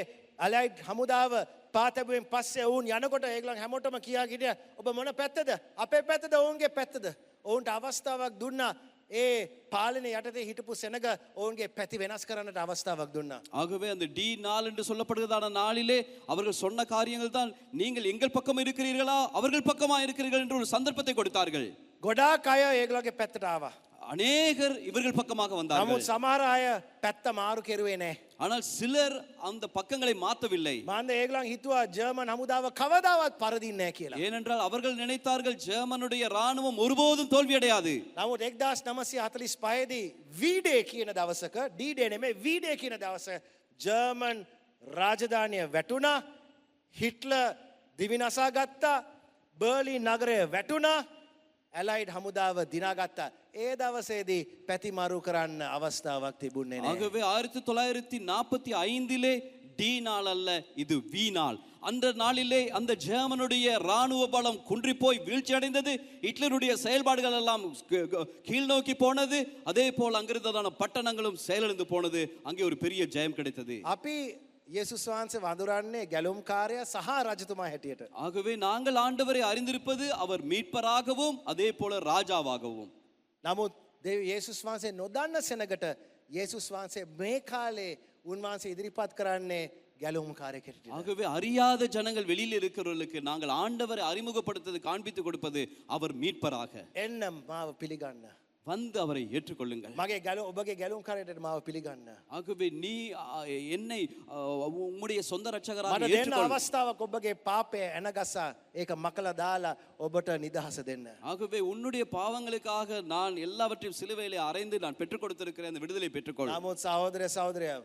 Speaker 3: අලයිඩ් හමුදාව පාතැබුවෙන් පස්සේ වුන් යනකොට ඒගොල්ලන් හැමෝටම කියා හිටියා ඔබ මොන පැත්තද? අපේ පැත්තද ඔවුන්ගේ පැත්තද? ඔවුන්ට අවස්ථාවක් දුන්නා ඒ පාලනය යටතේ හිටපු සෙනග ඔවුන්ගේ පැති වෙනස් කරන්නට අවස්ථාවක් දුන්නා.
Speaker 4: ஆகவே அந்த D4 என்று சொல்லப்படுகிறதான நாளிலே அவர்கள் சொன்ன காரியங்கள் தான், நீங்கள் எங்கள் பக்கம் இருக்கிறீர்களா அவர்கள் பக்கமா இருக்கிறீர்கள் என்று ஒரு சந்தர்ப்பத்தை கொடுத்தார்கள்.
Speaker 3: ගොඩාක් අය ඒගොල්ලන්ගේ පැත්තට ආවා.
Speaker 4: அநேகர் இவர்கள் பக்கமாக வந்தார்கள்.
Speaker 3: නමුත් සමහර අය පැත්ත මාරු කෙරුවේ නැහැ.
Speaker 4: ஆனால் சிலர் அந்த பக்கங்களை மாற்றவில்லை.
Speaker 3: මාන්න ඒගොල්ලන් හිතුවා ජර්මන් හමුදාව කවදාවත් පරදින්නේ නැහැ කියලා.
Speaker 4: ஏனென்றால் அவர்கள் நினைத்தார்கள் ஜெர்மனுடைய ராணுவம் ஒருபோதும் தோல்வி அடையாது.
Speaker 3: නමුත් 1945 දී V-Day කියන දවසක D-Day නෙමෙයි V-Day කියන දවස ජර්මන් රාජධානිය වැටුණා. හිට්ලර් දිවිනසා ගත්තා. බර්ලින් නගරය වැටුණා. ඇලයිඩ් හමුදාව දිනාගත්තා. ඒ දවසේදී පැතිමරු කරන්න අවස්ථාවක් තිබුණේ නැහැ.
Speaker 4: ஆகவே 1945 டி நாள் அல்ல, இது வி நாள். அந்த நாளிலே அந்த ஜெர்மனுடைய ராணுவ பலம் குன்றி போய் வீழ்ச்சி அடைந்தது. ஹிட்லருடைய செயல்பாடுகள் எல்லாம் கீழ் நோக்கி போனது. அதே போல் அங்கிருந்ததான பட்டணங்களும் செயலிழந்து போனது. அங்கே ஒரு பெரிய ஜெயம் கிடைத்தது.
Speaker 3: අපි යේසුස් වහන්සේ වඳුරන්නේ ගැලුම්කාරයා සහ රජතුමා හැටියට.
Speaker 4: ஆகவே நாங்கள் ஆண்டவரை அறிந்திருப்பது அவர் மீட்பராகவும் அதே போல ராஜாவாகவும்.
Speaker 3: නමුත් යේසුස් වහන්සේ නොදන්න සෙනගට යේසුස් වහන්සේ මේ කාලේ උන්වහන්සේ ඉදිරිපත් කරන්නේ ගැලුම්කාරයෙක් හැටියට.
Speaker 4: ஆகவே அறியாத ஜனங்கள் வெளியில் இருக்கிறவர்களுக்கு நாங்கள் ஆண்டவரை அறிமுகப்படுத்துவது, காண்பித்து கொடுப்பது அவர் மீட்பராக.
Speaker 3: එන්න මාව පිළිගන්න.
Speaker 4: வந்து அவரை ஏற்றுக்கொள்ளுங்கள்.
Speaker 3: මගේ ඔබගේ ගැලුම්කාරයට මාව පිළිගන්න.
Speaker 4: ஆகவே நீ என்னை உம்முடைய சொந்த ரட்சகராக
Speaker 3: මට දෙන්න
Speaker 4: ஏற்றுக்கொள்.
Speaker 3: අවස්ථාවක් ඔබගේ පාපය එනගසා ඒක මකලා දාලා ඔබට නිදහස දෙන්න.
Speaker 4: ஆகவே உன்னுடைய பாவங்களுக்காக நான் எல்லாவற்றையும் சிலுவையிலே அறைந்து நான் பெற்றுக் கொடுத்திருக்கிறேன், அந்த விடுதலை பெற்றுக்கொள்.
Speaker 3: නමුත් සහෝදරය සහෝදරයෝ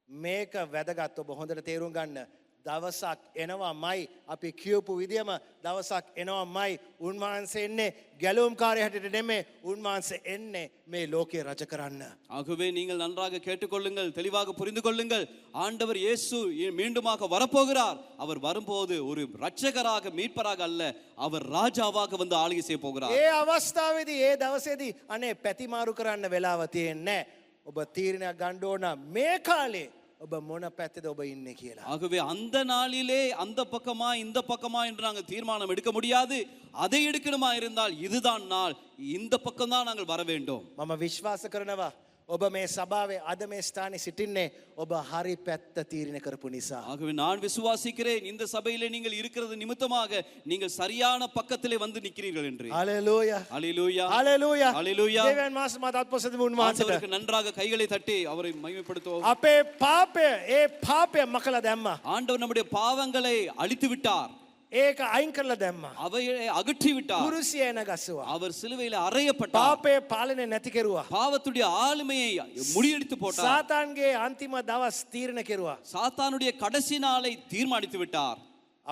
Speaker 3: මේක වැදගත්. ඔබ හොඳට තේරුම් ගන්න. දවසක් එනවාමයි අපි කියපු විදියම දවසක් එනවාමයි උන්වහන්සේ එන්නේ ගැලුම්කාරය හැටියට නෙමෙයි. උන්වහන්සේ එන්නේ මේ ලෝකේ රජ කරන්න.
Speaker 4: ஆகவே நீங்கள் நன்றாக கேட்டுக்கொள்ளுங்கள், தெளிவாக புரிந்து கொள்ளுங்கள். ஆண்டவர் இயேசு மீண்டுமாக வரப்போகிறார். அவர் வரும்போது ஒரு ரட்சகராக, மீட்பராக அல்ல, அவர் ராஜாவாக வந்து ஆளுகை செய்ய போகிறார்.
Speaker 3: ඒ අවස්ථාවේදී ඒ දවසේදී අනේ පැතිමාරු කරන්න වෙලාව තියෙන්නේ නැහැ. ඔබ තීරණයක් ගන්න ඕන මේ කාලේ ඔබ මොන පැත්තද ඔබ ඉන්නේ කියලා.
Speaker 4: ஆகவே அந்த நாளிலே அந்த பக்கமா இந்த பக்கமா என்று நாங்கள் தீர்மானம் எடுக்க முடியாது. அதை எடுக்கணுமா இருந்தால் இதுதான் நாள், இந்த பக்கம் தான் நாங்கள் வர வேண்டும்.
Speaker 3: මම විශ්වාස කරනවා ඔබ මේ සභාවේ අද මේ ස්ථානයේ සිටින්නේ ඔබ හරි පැත්ත තීරණය කරපු නිසා.
Speaker 4: ஆகவே நான் விசுவாசிக்கிறேன் இந்த சபையிலே நீங்கள் இருக்கிறது நிமித்தமாக நீங்கள் சரியான பக்கத்திலே வந்து நிற்கிறீர்கள் என்று.
Speaker 3: හලෙලූයා.
Speaker 4: ஹalleluya.
Speaker 3: හලෙලූයා.
Speaker 4: හalleluya.
Speaker 3: දෙවියන් වහන්සේ මට අත්පොසද උන්වහන්සේට.
Speaker 4: ஆண்டவருக்கு நன்றாக கைகளை தட்டி அவரை மகிமைப்படுத்துவோம்.
Speaker 3: අපේ පාපය ඒ පාපය මකලා දැම්මා.
Speaker 4: ஆண்டவர் நம்முடைய பாவங்களை அழித்து விட்டார்.
Speaker 3: ඒක අයින් කරලා දැම්මා.
Speaker 4: அவைகளை அகற்றி விட்டார்.
Speaker 3: කුරුසිය එන ගස්සුවා.
Speaker 4: அவர் சிலுவையில் அறையப்பட்டார்.
Speaker 3: පාපය පාලනය නැති කෙරුවා.
Speaker 4: பாவத்துடைய ஆளுமையை முறியடித்து போட்டார்.
Speaker 3: සාතාන්ගේ අන්තිම දවස් තීරණ කෙරුවා.
Speaker 4: சாத்தானுடைய கடைசி நாளை தீர்மானித்து விட்டார்.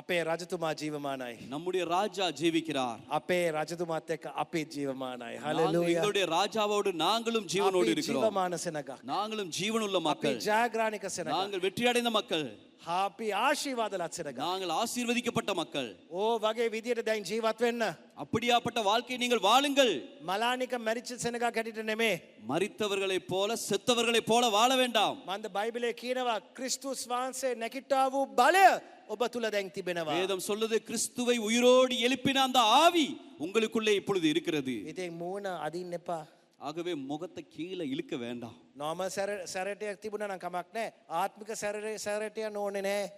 Speaker 3: අපේ රජතුමා ජීවමානයි.
Speaker 4: நம்முடைய ராஜா ஜீவிக்கிறார்.
Speaker 3: අපේ රජතුමාත් එක්ක අපේ ජීවමානයි.
Speaker 4: நாங்கள்
Speaker 3: හලෙලූයා.
Speaker 4: எங்களுடைய ராஜாவோடு நாங்களும் ஜீவனோடு
Speaker 3: අපි
Speaker 4: இருக்கிறோம்.
Speaker 3: ජීවමාන සෙනගක්.
Speaker 4: நாங்களும் ஜீவனுள்ள
Speaker 3: අපි
Speaker 4: மக்கள்.
Speaker 3: ජයග්‍රාහනික සෙනගක්.
Speaker 4: நாங்கள் வெற்றி அடைந்த மக்கள்.
Speaker 3: අපි ආශිර්වාද ලත් සෙනගක්.
Speaker 4: நாங்கள் ஆசீர்வதிக்கப்பட்ட மக்கள்.
Speaker 3: ඕ වගේ විදියට දැන් ජීවත් වෙන්න.
Speaker 4: அப்படியாப்பட்ட வாழ்க்கையை நீங்கள் வாழுங்கள்.
Speaker 3: මලානික මැරිච්ච සෙනගක් හැටියට නෙමේ.
Speaker 4: மரித்தவர்களைப் போல செத்தவர்களைப் போல வாழ வேண்டாம்.
Speaker 3: මන්ද බයිබලයේ කියනවා ක්‍රිස්තුස් වහන්සේ නැකිට්ටා වූ බලය ඔබ තුල දැන් තිබෙනවා.
Speaker 4: வேதம் சொல்லுது கிறிஸ்துவை உயிரோடு எழுப்பின அந்த ஆவி உங்களுக்குள்ளே இப்பொழுது இருக்கிறது.
Speaker 3: ඉතින් මූණ අදින්න එපා.
Speaker 4: ஆகவே முகத்தை கீழே இழுக்க வேண்டாம்.
Speaker 3: නෝමල් සැරටයක් තිබුණා නම් කමක් නැහැ. ආත්මික සැරටයක් ඕනේ නැහැ.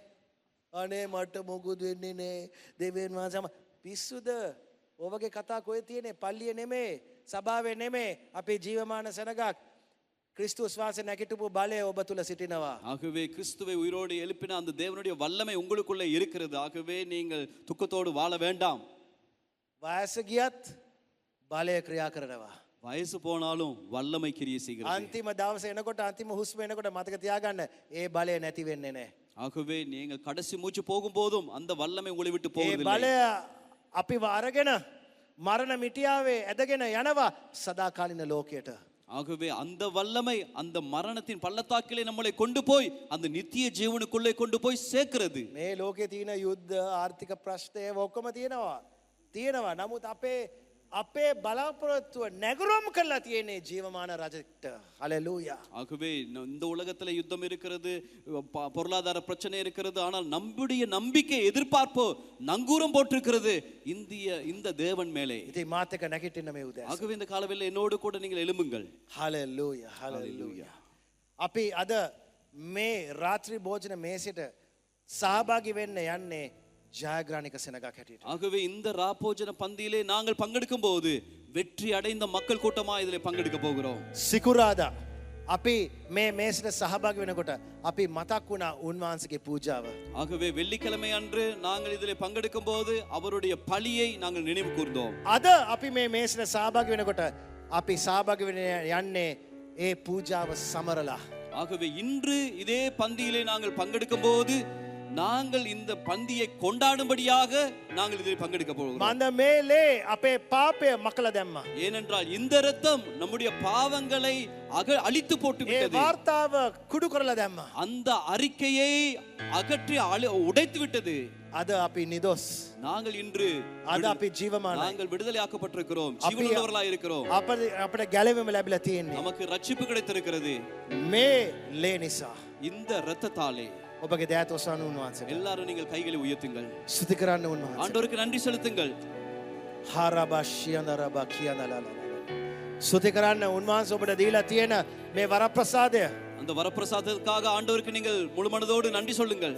Speaker 3: අනේ මට මොකුත් වෙන්නේ නැහැ. දෙවියන් වහන්සේ පිස්සුද? ඔවගේ කතා කොහෙ තියෙන්නේ? පල්ලිය නෙමේ, සභාවේ නෙමේ. අපේ ජීවමාන සෙනගක්. கிறிஸ்துஸ் வாச නැගිටපු බලය ඔබ තුල සිටිනවා.
Speaker 4: ஆகவே கிறிஸ்துவை உயிரோடு எழுப்பின அந்த தேவனுடைய வல்லமை உங்களுக்குள்ளே இருக்கிறது. ஆகவே நீங்கள் துக்கத்தோடு வாழ வேண்டாம்.
Speaker 3: වයස ගියත් බලය ක්‍රියා කරනවා.
Speaker 4: வயசு போனாலும் வல்லமை கிரியை செய்கிறது.
Speaker 3: අන්තිම දවසේ එනකොට අන්තිම හුස්ම එනකොට මතක තියාගන්න ඒ බලය නැති වෙන්නේ නැහැ.
Speaker 4: ஆகவே நீங்கள் கடைசி மூச்சு போகும்போதும் அந்த வல்லமை உங்களை விட்டு
Speaker 3: ඒ
Speaker 4: போவதில்லை.
Speaker 3: බලය අපිව අරගෙන මරණ මිටියාවේ ඇදගෙන යනවා සදාකාලින ලෝකයට.
Speaker 4: ஆகவே அந்த வல்லமை அந்த மரணத்தின் பள்ளத்தாக்கிலே நம்மளை கொண்டு போய் அந்த நித்திய ஜீவனுக்குள்ளே கொண்டு போய் சேர்க்கிறது.
Speaker 3: මේ ලෝකේ තියෙන යුද්ධ ආර්ථික ප්‍රශ්න ඒව ඔක්කොම තියෙනවා. නමුත් අපේ බලාපොරොත්තුව නැගුරුම් කරලා තියෙන්නේ ජීවමාන රජෙක්ට. හලෙලූයා.
Speaker 4: ஆகவே இந்த உலகத்துல யுத்தம் இருக்கிறது, பொருளாதார பிரச்சனை இருக்கிறது. ஆனால் நம்முடைய நம்பிக்கை எதிர்பார்ப்போ நங்கூரம் போட்டிருக்கிறது இந்த தேவன் மேலே.
Speaker 3: ඉතින් මාත් එක්ක නැගිටින්න මේ උදෑසන.
Speaker 4: ஆகவே இந்த காலவெளியில் என்னோடு கூட நீங்கள் எழும்புங்கள்.
Speaker 3: හලෙලූයා. අපි අද මේ රාත්‍රී භෝජන මේසෙට සහභාගී වෙන්න යන්නේ ජයග්‍රාහනික සෙනගක් හැටියට.
Speaker 4: ஆகவே இந்த ராப்போஜன பந்தியிலே நாங்கள் பங்கெடுக்கும் போது வெற்றி அடைந்த மக்கள் கூட்டமா இதிலே பங்கெடுக்க போகிறோம்.
Speaker 3: සිකුරාදා අපි මේ මේසෙට සහභාගී වෙනකොට අපි මතක් වුණා උන්වහන්සේගේ පූජාව.
Speaker 4: ஆகவே வெள்ளிக்கிழமை அன்று நாங்கள் இதிலே பங்கெடுக்கும் போது அவருடைய பலியை நாங்கள் நினைவு கூர்ந்தோம்.
Speaker 3: අද අපි මේ මේසෙට සහභාගී වෙනකොට අපි සහභාගී වෙන්න යන්නේ ඒ පූජාව සමරලා.
Speaker 4: ஆகவே இன்று இதே பந்தியிலே நாங்கள் பங்கெடுக்கும் போது நாங்கள் இந்த பந்தியை கொண்டாடும்படியாக நாங்கள் இதில் பங்கெடுக்க போகிறோம்.
Speaker 3: මන්ද මේලේ අපේ පාපය මකලා දැම්මා.
Speaker 4: ஏனென்றால் இந்த இரத்தம் நம்முடைய பாவங்களை அழித்து போட்டு
Speaker 3: ඒ
Speaker 4: விட்டது.
Speaker 3: වාර්තාව කුඩු කරලා දැම්මා.
Speaker 4: அந்த அறிக்கையை அகற்றி உடைத்து விட்டது.
Speaker 3: අද අපි නිදොස්.
Speaker 4: நாங்கள் இன்று
Speaker 3: අද අපි ජීවමානයි.
Speaker 4: நாங்கள் விடுதலையாக்கப்பட்டிருக்கிறோம், ஜீவனுள்ளவர்களாய் இருக்கிறோம்.
Speaker 3: අපිට ගැලවීම ලැබිලා තියෙන්නේ
Speaker 4: நமக்கு ரட்சிப்பு கிடைத்திருக்கிறது
Speaker 3: මේ ලේ නිසා.
Speaker 4: இந்த இரத்தத்தாலே.
Speaker 3: ඔබගේ දෑත ඔසවන්න උන්වහන්සේට.
Speaker 4: எல்லாரும் நீங்கள் கைகளை உயர்த்துங்கள்.
Speaker 3: ස්තුති කරන්න උන්වහන්සේට.
Speaker 4: ஆண்டவருக்கு நன்றி செலுத்துங்கள்.
Speaker 3: හරබෂියනරබ කියනලලල. ස්තුති කරන්න උන්වහන්සේ ඔබට දීලා තියෙන මේ වරප්‍රසාදය.
Speaker 4: அந்த வரப்பிரசாதத்துக்காக ஆண்டவருக்கு நீங்கள் முழு மனதோடு நன்றி சொல்லுங்கள்.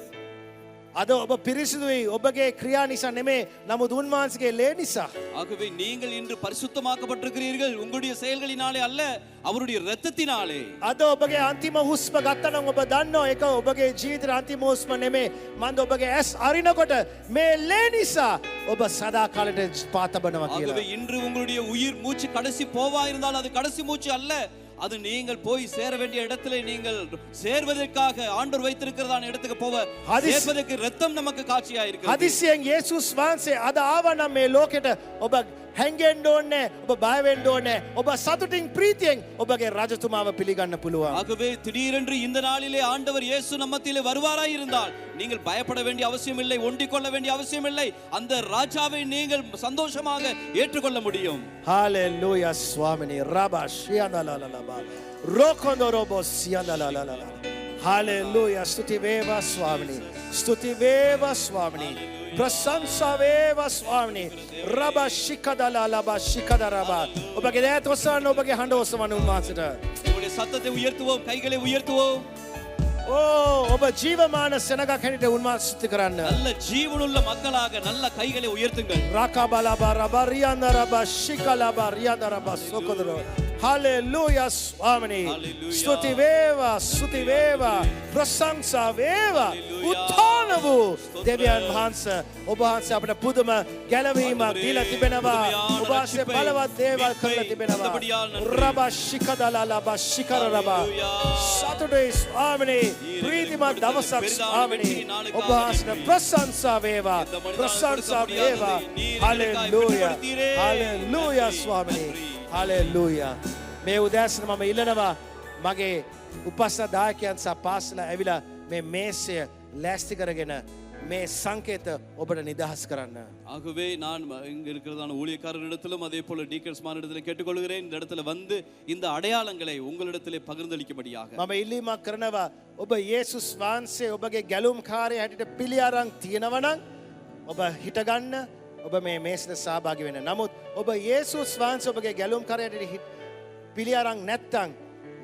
Speaker 3: අද ඔබ පිරිසිදුයි ඔබගේ ක්‍රියා නිසා නෙමේ නමුත් උන්වහන්සේගේ ලේ නිසා.
Speaker 4: ஆகவே நீங்கள் இன்று பரிசுத்தமாக்கப்பட்டிருக்கிறீர்கள் உங்களுடைய செயல்களினாலே அல்ல, அவருடைய இரத்தத்தினாலே.
Speaker 3: අද ඔබගේ අන්තිම හුස්ම ගත්තනම් ඔබ දන්නවා ඒක ඔබගේ ජීවිතේ අන්තිම හුස්ම නෙමේ. මන්ද ඔබගේ ඇස් අරිනකොට මේ ලේ නිසා ඔබ සදා කාලෙට පාතබනවා කියලා.
Speaker 4: ஆகவே இன்று உங்களுடைய உயிர் மூச்சு கடைசி போவா இருந்தால் அது கடைசி மூச்சு அல்ல, அது நீங்கள் போய் சேர வேண்டிய இடத்திலே நீங்கள் சேர்வதற்காக ஆண்டவர் வைத்திருக்கிறதான இடத்துக்கு போவ சேர்வதற்கு இரத்தம் நமக்கு காட்சியா இருக்கிறது.
Speaker 3: හදිසියෙන් යේසුස් වහන්සේ අද ආවනම් මේ ලෝකෙට ඔබ හැංගෙන්න ඕනේ, ඔබ බය වෙන්න ඕනේ, ඔබ සතුටින් ප්‍රීතියෙන් ඔබගේ රජතුමාව පිළිගන්න පුළුවන්.
Speaker 4: ஆகவே திடீரென்று இந்த நாளிலே ஆண்டவர் இயேசு நம்மத்திலே வருவாராய் இருந்தால் நீங்கள் பயப்பட வேண்டிய அவசியம் இல்லை, ஒண்டிக் கொள்ள வேண்டிய அவசியம் இல்லை. அந்த ராஜாவை நீங்கள் சந்தோஷமாக ஏற்றுக்கொள்ள முடியும்.
Speaker 3: ஹalleluya ස්වාමිනේ රබෂියනලලලබ රොකොන්දරොබොසියනලලලල. හalleluya ස්තුති වේවා ස්වාමිනේ, ස්තුති වේවා ස්වාමිනේ, ප්‍රශංසා වේවා ස්වාමිනේ. රබෂිකදලලබ ශිකදරබ. ඔබගේ දෑත ඔසවන්න, ඔබගේ හඬ ඔසවන්න උන්වහන්සේට.
Speaker 4: உங்களுடைய சத்தத்தை உயர்த்துவோம், கைகளை உயர்த்துவோம்.
Speaker 3: ඕ ඔබ ජීවමාන සෙනගක් හැටියට උන්වහන්සේ කරන්න.
Speaker 4: நல்ல ஜீவனுள்ள மக்களாக நல்ல கைகளை உயர்த்துங்கள்.
Speaker 3: රාකාබලබා රබා රියන්දා රබා ශිකලබා රියන්දා රබා සොකොදර. හලෙලූයා ස්වාමිනේ. ස්තුති වේවා, ස්තුති වේවා, ප්‍රශංසා වේවා. උත්ථාන වූ දෙවියන් වහන්සේ ඔබ වහන්සේ අපට පුදුම ගැලවීමක් දීලා තිබෙනවා. ඔබ වහන්සේ බලවත් දේවල් කරලා තිබෙනවා. රබා ශිකදලා ලබා ශිකර රබා. සතුටුයි ස්වාමිනේ. ප්‍රීතිමත් දවසක් ස්වාමිනේ. ඔබ වහන්සේට ප්‍රශංසා වේවා, ප්‍රශංසා වේවා. හලෙලූයා, හලෙලූයා ස්වාමිනේ. හලෙලූයා. මේ උදෑසන මම ඉල්ලනවා මගේ උපස්ථායකයන් සහ පාසල ඇවිලා මේ මේසය ලෑස්ති කරගෙන මේ සංකේත ඔබට නිදහස් කරන්න.
Speaker 4: ஆகவே நான் இங்க இருக்கிறதான ஊழியக்காரரிடத்திலும் அதே போல டீக்கன்ஸ் மாரிடத்திலும் கேட்டுக்கொள்கிறேன், இந்த இடத்துல வந்து இந்த அடையாளங்களை உங்களிடத்திலே பகிர்ந்தளிக்கும்படியாக.
Speaker 3: මම ඉල්ලීමක් කරනවා ඔබ යේසුස් වහන්සේ ඔබගේ ගැලුම් කාර්යය හැටියට පිළි අරන් තියෙනවා නම් ඔබ හිටගන්න, ඔබ මේ මේසෙට සහභාගී වෙන්න. නමුත් ඔබ යේසුස් වහන්සේ ඔබගේ ගැලුම් කාර්යය හැටියට පිළි අරන් නැත්නම්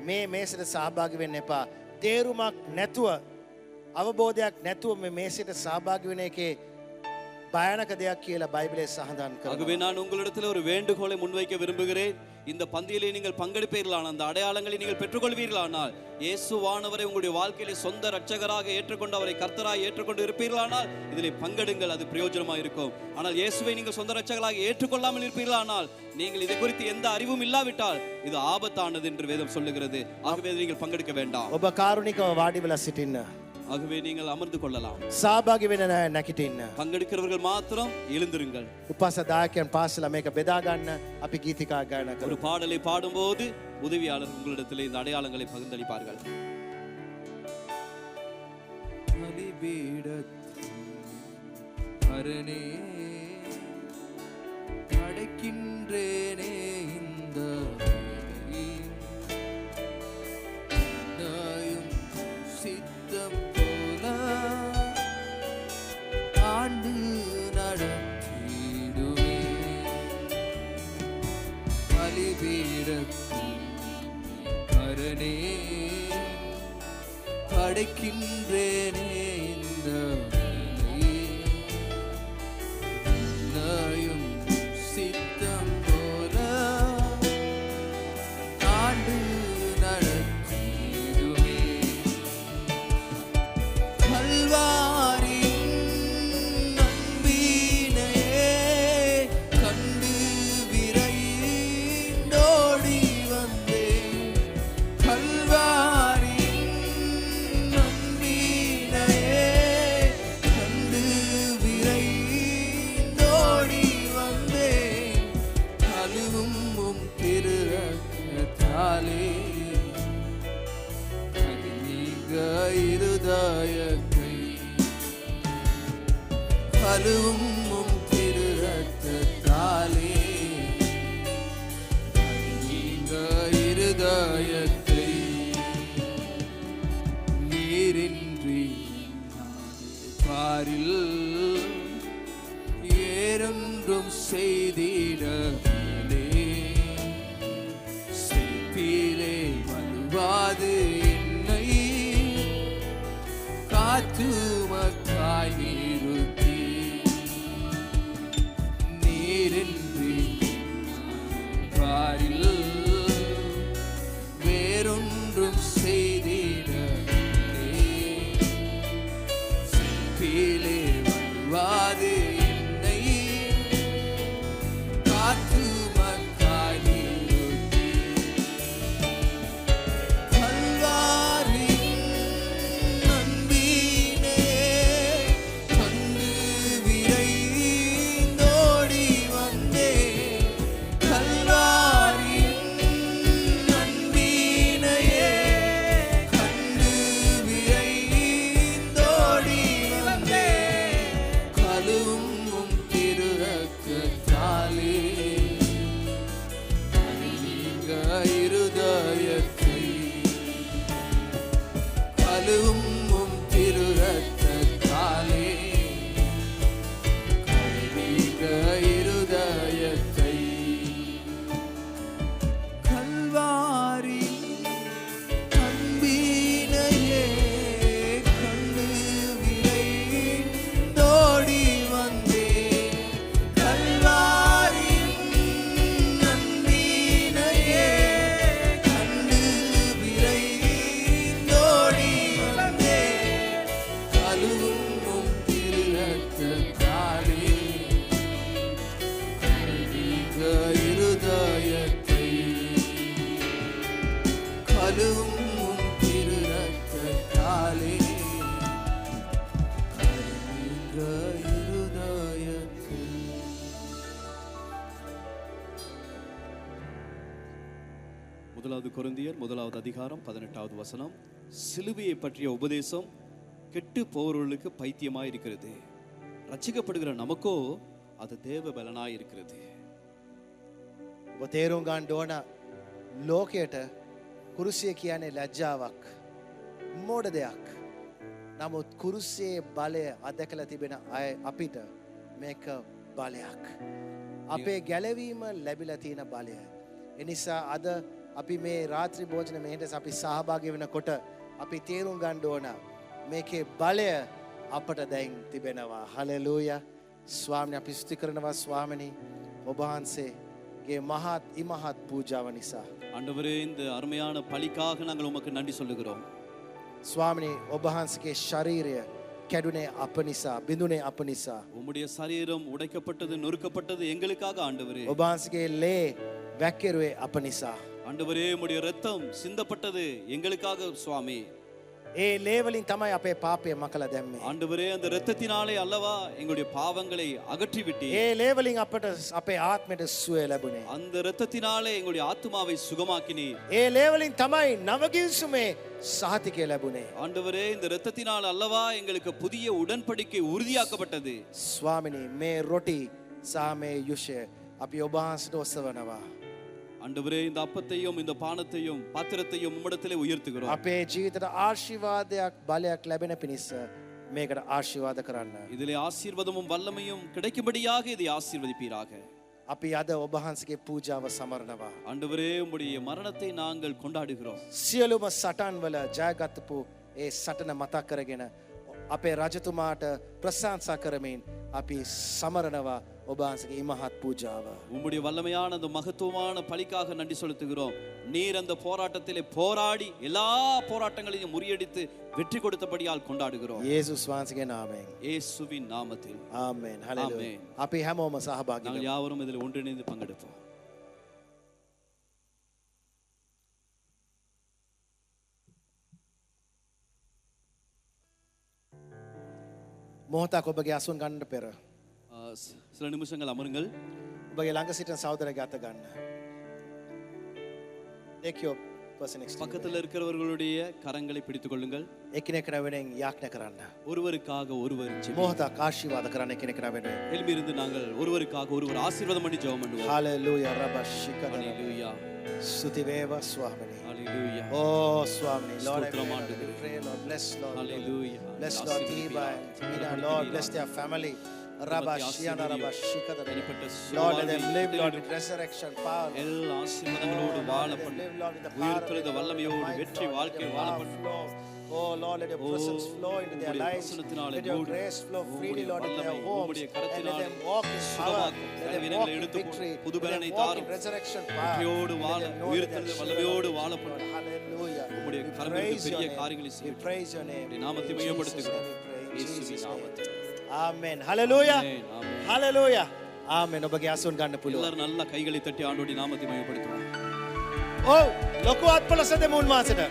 Speaker 3: මේ මේසෙට සහභාගී වෙන්න එපා. තේරුමක් නැතුව, අවබෝධයක් නැතුව මේ මේසෙට සහභාගී වෙන එකේ භයානක දෙයක් කියලා බයිබලයේ සඳහන් කරනවා.
Speaker 4: ஆகவே நான் உங்களிடத்தில் ஒரு வேண்டுகோளை முன்வைக்க விரும்புகிறேன். இந்த பந்தியிலே நீங்கள் பங்கெடுப்பீர்களானால், அந்த அடையாளங்களை நீங்கள் பெற்றுக்கொள்வீர்களானால், இயேசுவானவரை உங்களுடைய வாழ்க்கையிலே சொந்த இரட்சகராக ஏற்றுக்கொண்டு அவரை கர்த்தராக ஏற்றுக்கொண்டு இருப்பீர்களானால் இதிலே பங்கெடுங்கள், அது பிரயோஜனமாக இருக்கும். ஆனால் இயேசுவை நீங்கள் சொந்த இரட்சகராக ஏற்றுக்கொள்ளாமல் இருப்பீர்களானால், நீங்கள் இதை குறித்து எந்த அறிவும் இல்லாவிட்டால் இது ஆபத்தானது என்று வேதம் சொல்லுகிறது. ஆகவே நீங்கள் பங்கெடுக்க வேண்டாம்.
Speaker 3: ඔබ කාරුණිකව වාඩි වෙලා සිටින්න.
Speaker 4: ஆகவே நீங்கள் அமர்ந்து கொள்ளலாம்.
Speaker 3: සහභාගී වෙන්න නැගිටින්න.
Speaker 4: பங்கெடுக்கிறவர்கள் மாத்திரம் எழுந்திருங்கள்.
Speaker 3: උපස්ථායකයන් පාසල මේක බෙදා ගන්න. අපි ගීතිකා ගායනා
Speaker 4: ஒரு
Speaker 3: කරමු.
Speaker 4: பாடலை பாடும்போது உதவியாளர் உங்களிடத்தில் இந்த அடையாளங்களை பகிர்ந்தளிப்பார்கள்.
Speaker 1: அரணே அடைக்கின்றேனே இந்த நாயும் சித்தம் போல ஆண்டு நடத்திடுவே பலிபீடத்தில் அரணே அடைக்கின்றேனே இந்த நாயும் சித்தம் போல ஆண்டு நடத்திடுவே கல்வாரின் நம்பினையே கண்டு விரைந்தோடி வந்தேன். கல்வாரின் நம்பினையே கண்டு விரைந்தோடி வந்தேன். கழுவும் உம் திருரத்தாலே நீங்க இருதயத்தை கழுவும் உம் திருரத்தாலே நீங்க இருதயத்தை நீரின்றி பாரில் ஏறொன்றும் செய்திடவில்லை. செப்பிலே வலுவாது என்னை காத்து மக்காய் நிறுத்தி நீரின்றி பாரில் வேறொன்றும் செய்திடவில்லை. செப்பிலே வலுவாது என்னை காத்து மக்காய் நிறுத்தி கல்வாரின் நம்பினே கண்டு விரைந்தோடி வந்தேன். கல்வாரின் நம்பினையே கண்டு விரைந்தோடி வந்தேன். கழுவும்
Speaker 4: முதலாவது கொரிந்தியர் 1வது அதிகாரம் 18வது வசனம். சிலுவையை பற்றிய உபதேசம் கெட்டு போவர்களுக்கு பைத்தியமாய் இருக்கிறது, ரட்சிக்கப்படுகிற நமக்கோ அது தேவ பலனாய் இருக்கிறது.
Speaker 3: ඔබ තේරුම් ගන්න ඕන ලෝකයට කුරුසිය කියන්නේ ලැජ්ජාවක්, මෝඩ දෙයක්. නමුත් කුරුසියේ බලය අත්දැකලා තිබෙන අය අපිට මේක බලයක්. අපේ ගැලවීම ලැබිලා තියෙන බලය. ඒ නිසා අද අපි මේ රාත්‍රී භෝජන මෙහෙට අපි සහභාගී වෙනකොට අපි තේරුම් ගන්න ඕන මේකේ බලය අපට දැන් තිබෙනවා. හලෙලූයා. ස්වාමීනි අපි ස්තුති කරනවා ස්වාමීනි ඔබ වහන්සේගේ මහත් ඉමහත් පූජාව නිසා.
Speaker 4: ஆண்டவரே, இந்த அருமையான பலிக்காக நாங்கள் உமக்கு நன்றி சொல்லுகிறோம்.
Speaker 3: ස්වාමීනි ඔබ වහන්සේගේ ශරීරය කැඩුනේ අප නිසා, බිඳුනේ අප නිසා.
Speaker 4: உம்முடைய சரீரம் உடைக்கப்பட்டது, நொறுக்கப்பட்டது எங்களுக்காக ஆண்டவரே.
Speaker 3: ඔබ වහන්සේගේ ලේ වැක්කිරුවේ අප නිසා.
Speaker 4: ஆண்டவரே, உம்முடைய ரத்தம் சிந்தப்பட்டது எங்களுக்காக சுவாமி.
Speaker 3: ඒ ලේ වලින් තමයි අපේ පාපය මකලා දැම්මේ.
Speaker 4: ஆண்டவரே, அந்த இரத்தத்தினாலே அல்லவா எங்களுடைய பாவங்களை அகற்றி விட்டீர்.
Speaker 3: ඒ ලේ වලින් අපට අපේ ආත්මයට සුවය ලැබුණේ.
Speaker 4: அந்த இரத்தத்தினாலே எங்களுடைய ஆத்துமாவை சுகமாக்கினீர்.
Speaker 3: ඒ ලේ වලින් තමයි නවගිවිසුමේ සහතිකය ලැබුණේ.
Speaker 4: ஆண்டவரே, இந்த இரத்தத்தினால் அல்லவா எங்களுக்கு புதிய உடன்படிக்கை உறுதியாக்கப்பட்டது.
Speaker 3: ස්වාමිනී මේ රොටි සහ මේ යුෂය අපි ඔබ වහන්සේට ඔසවනවා.
Speaker 4: ஆண்டவரே, இந்த அப்பத்தையும் இந்த பானத்தையும் பாத்திரத்தையும் உம்மிடத்திலே உயர்த்துகிறோம்.
Speaker 3: අපේ ජීවිතයට ආශිර්වාදයක් බලයක් ලැබෙන පිණිස මේකට ආශිර්වාද කරන්න.
Speaker 4: இதிலே ஆசீர்வாதமும் வல்லமையும் கிடைக்கும்படியாக இதை ஆசீர்வதிப்பீராக.
Speaker 3: අපි අද ඔබ වහන්සේගේ පූජාව සමරනවා.
Speaker 4: ஆண்டவரே, உம்முடைய மரணத்தை நாங்கள் கொண்டாடுகிறோம்.
Speaker 3: සියලුම සටන් වල ජයගත්තු ඒ සටන මතක් කරගෙන අපේ රජතුමාට ප්‍රශංසා කරමින් අපි සමරනවා ඔබ වහන්සේගේ ඉමහත් පූජාව.
Speaker 4: உம்முடைய வல்லமையான அந்த மகத்துவமான பலிக்காக நன்றி செலுத்துகிறோம். நீர் அந்த போராட்டத்திலே போராடி எல்லா போராட்டங்களையும் முறியடித்து வெற்றி கொடுத்தபடியால் கொண்டாடுகிறோம்.
Speaker 3: යේසුස් වහන්සේගේ නාමයෙන්.
Speaker 4: இயேசுவின் நாமத்தில்
Speaker 3: ආමෙන්. හලෙලූයා.
Speaker 4: ආමෙන්.
Speaker 3: අපි හැමෝම සහභාගී
Speaker 4: நாங்கள்
Speaker 3: වෙමු.
Speaker 4: யாவரும் இதில் ஒன்றிணைந்து பங்கெடுப்போம்.
Speaker 3: මොහොතක් ඔබගේ අසුන් ගන්නට පෙර
Speaker 4: சில நிமிஷங்கள் அமருங்கள்.
Speaker 3: ඔබගේ ළඟ සිටින සහෝදරයෙක් අත ගන්න. Take your person next to you.
Speaker 4: பக்கத்தில் இருக்கிறவர்களுடைய கரங்களை பிடித்துக் கொள்ளுங்கள்.
Speaker 3: එකිනෙකන වෙනෙන් යාඥා කරන්න.
Speaker 4: ஒருவருக்காக ஒருவர் ஜெபிப்போம்.
Speaker 3: මොහොතක් ආශිර්වාද කරන්න එකිනෙකන වෙනෙන්.
Speaker 4: எழும்பியிருந்து நாங்கள் ஒருவருக்காக ஒருவர் ஆசீர்வாதம் பண்ணி ஜெபம் பண்ணுவோம்.
Speaker 3: හලෙලූයා. රබෂිකද.
Speaker 4: ஹalleluya.
Speaker 3: ස්තුති වේවා ස්වාමිනී.
Speaker 4: ஹalleluya.
Speaker 3: Oh, Swami, Lord, I
Speaker 4: Stotram ஆண்டவரே.
Speaker 3: pray, Lord, bless, Lord.
Speaker 4: Hallelujah.
Speaker 3: Bless, Lord, Tiba and Tina, Lord, bless their family. Rabba, Shiana, Rabba, Shikada. Lord, let them live, Lord, with resurrection power.
Speaker 4: எல்லா ஆசீர்வாதங்களோடு வாழ
Speaker 3: Let them
Speaker 4: பண்ணு.
Speaker 3: live, Lord, in the
Speaker 4: உயிர்த்தெழுந்த
Speaker 3: power of
Speaker 4: வல்லமையோடு
Speaker 3: your
Speaker 4: வெற்றி
Speaker 3: might,
Speaker 4: வாழ்க்கை
Speaker 3: Lord,
Speaker 4: வாழ
Speaker 3: let your
Speaker 4: பண்ணு.
Speaker 3: power flow. Oh, Lord, let your presence flow into their
Speaker 4: உம்முடைய
Speaker 3: lives.
Speaker 4: வசனத்தினாலே
Speaker 3: Let your
Speaker 4: mood.
Speaker 3: grace flow freely,
Speaker 4: உம்முடைய
Speaker 3: Lord, in their
Speaker 4: வல்லமை,
Speaker 3: homes.
Speaker 4: உம்முடைய
Speaker 3: And let
Speaker 4: கரத்தினாலே
Speaker 3: them walk in power.
Speaker 4: சுகமாக்கும்.
Speaker 3: Let them
Speaker 4: பலவீனங்களை
Speaker 3: walk in
Speaker 4: எடுத்து
Speaker 3: victory.
Speaker 4: புது
Speaker 3: Let
Speaker 4: பலனை
Speaker 3: them walk in
Speaker 4: தாரும்.
Speaker 3: resurrection power.
Speaker 4: வெற்றியோடு
Speaker 3: Let
Speaker 4: வாழ,
Speaker 3: them know that they are
Speaker 4: உயிர்த்தெழுந்த
Speaker 3: children
Speaker 4: வல்லமையோடு
Speaker 3: of
Speaker 4: வாழ
Speaker 3: God.
Speaker 4: பண்ணு.
Speaker 3: Hallelujah.
Speaker 4: உம்முடைய
Speaker 3: We
Speaker 4: கரங்களுக்கு
Speaker 3: praise your
Speaker 4: பெரிய
Speaker 3: name.
Speaker 4: காரியங்களை
Speaker 3: We
Speaker 4: செய்யும்.
Speaker 3: praise your name.
Speaker 4: உம்முடைய நாமத்தை
Speaker 3: In Jesus'
Speaker 4: மையப்படுத்துகிறோம்.
Speaker 3: name we pray. In
Speaker 4: இயேசுவின்
Speaker 3: Jesus' name.
Speaker 4: நாமத்தில்.
Speaker 3: Amen. Hallelujah.
Speaker 4: Amen. Amen.
Speaker 3: Hallelujah. Amen. ඔබගේ අසුන් ගන්න පුළුවන්.
Speaker 4: எல்லாரும் நல்ல கைகளை தட்டி ஆண்டோடி நாமத்தை மையப்படுத்துவோம்.
Speaker 3: ඔව් ලොකු අත්පොලසද මුන් මාසෙට.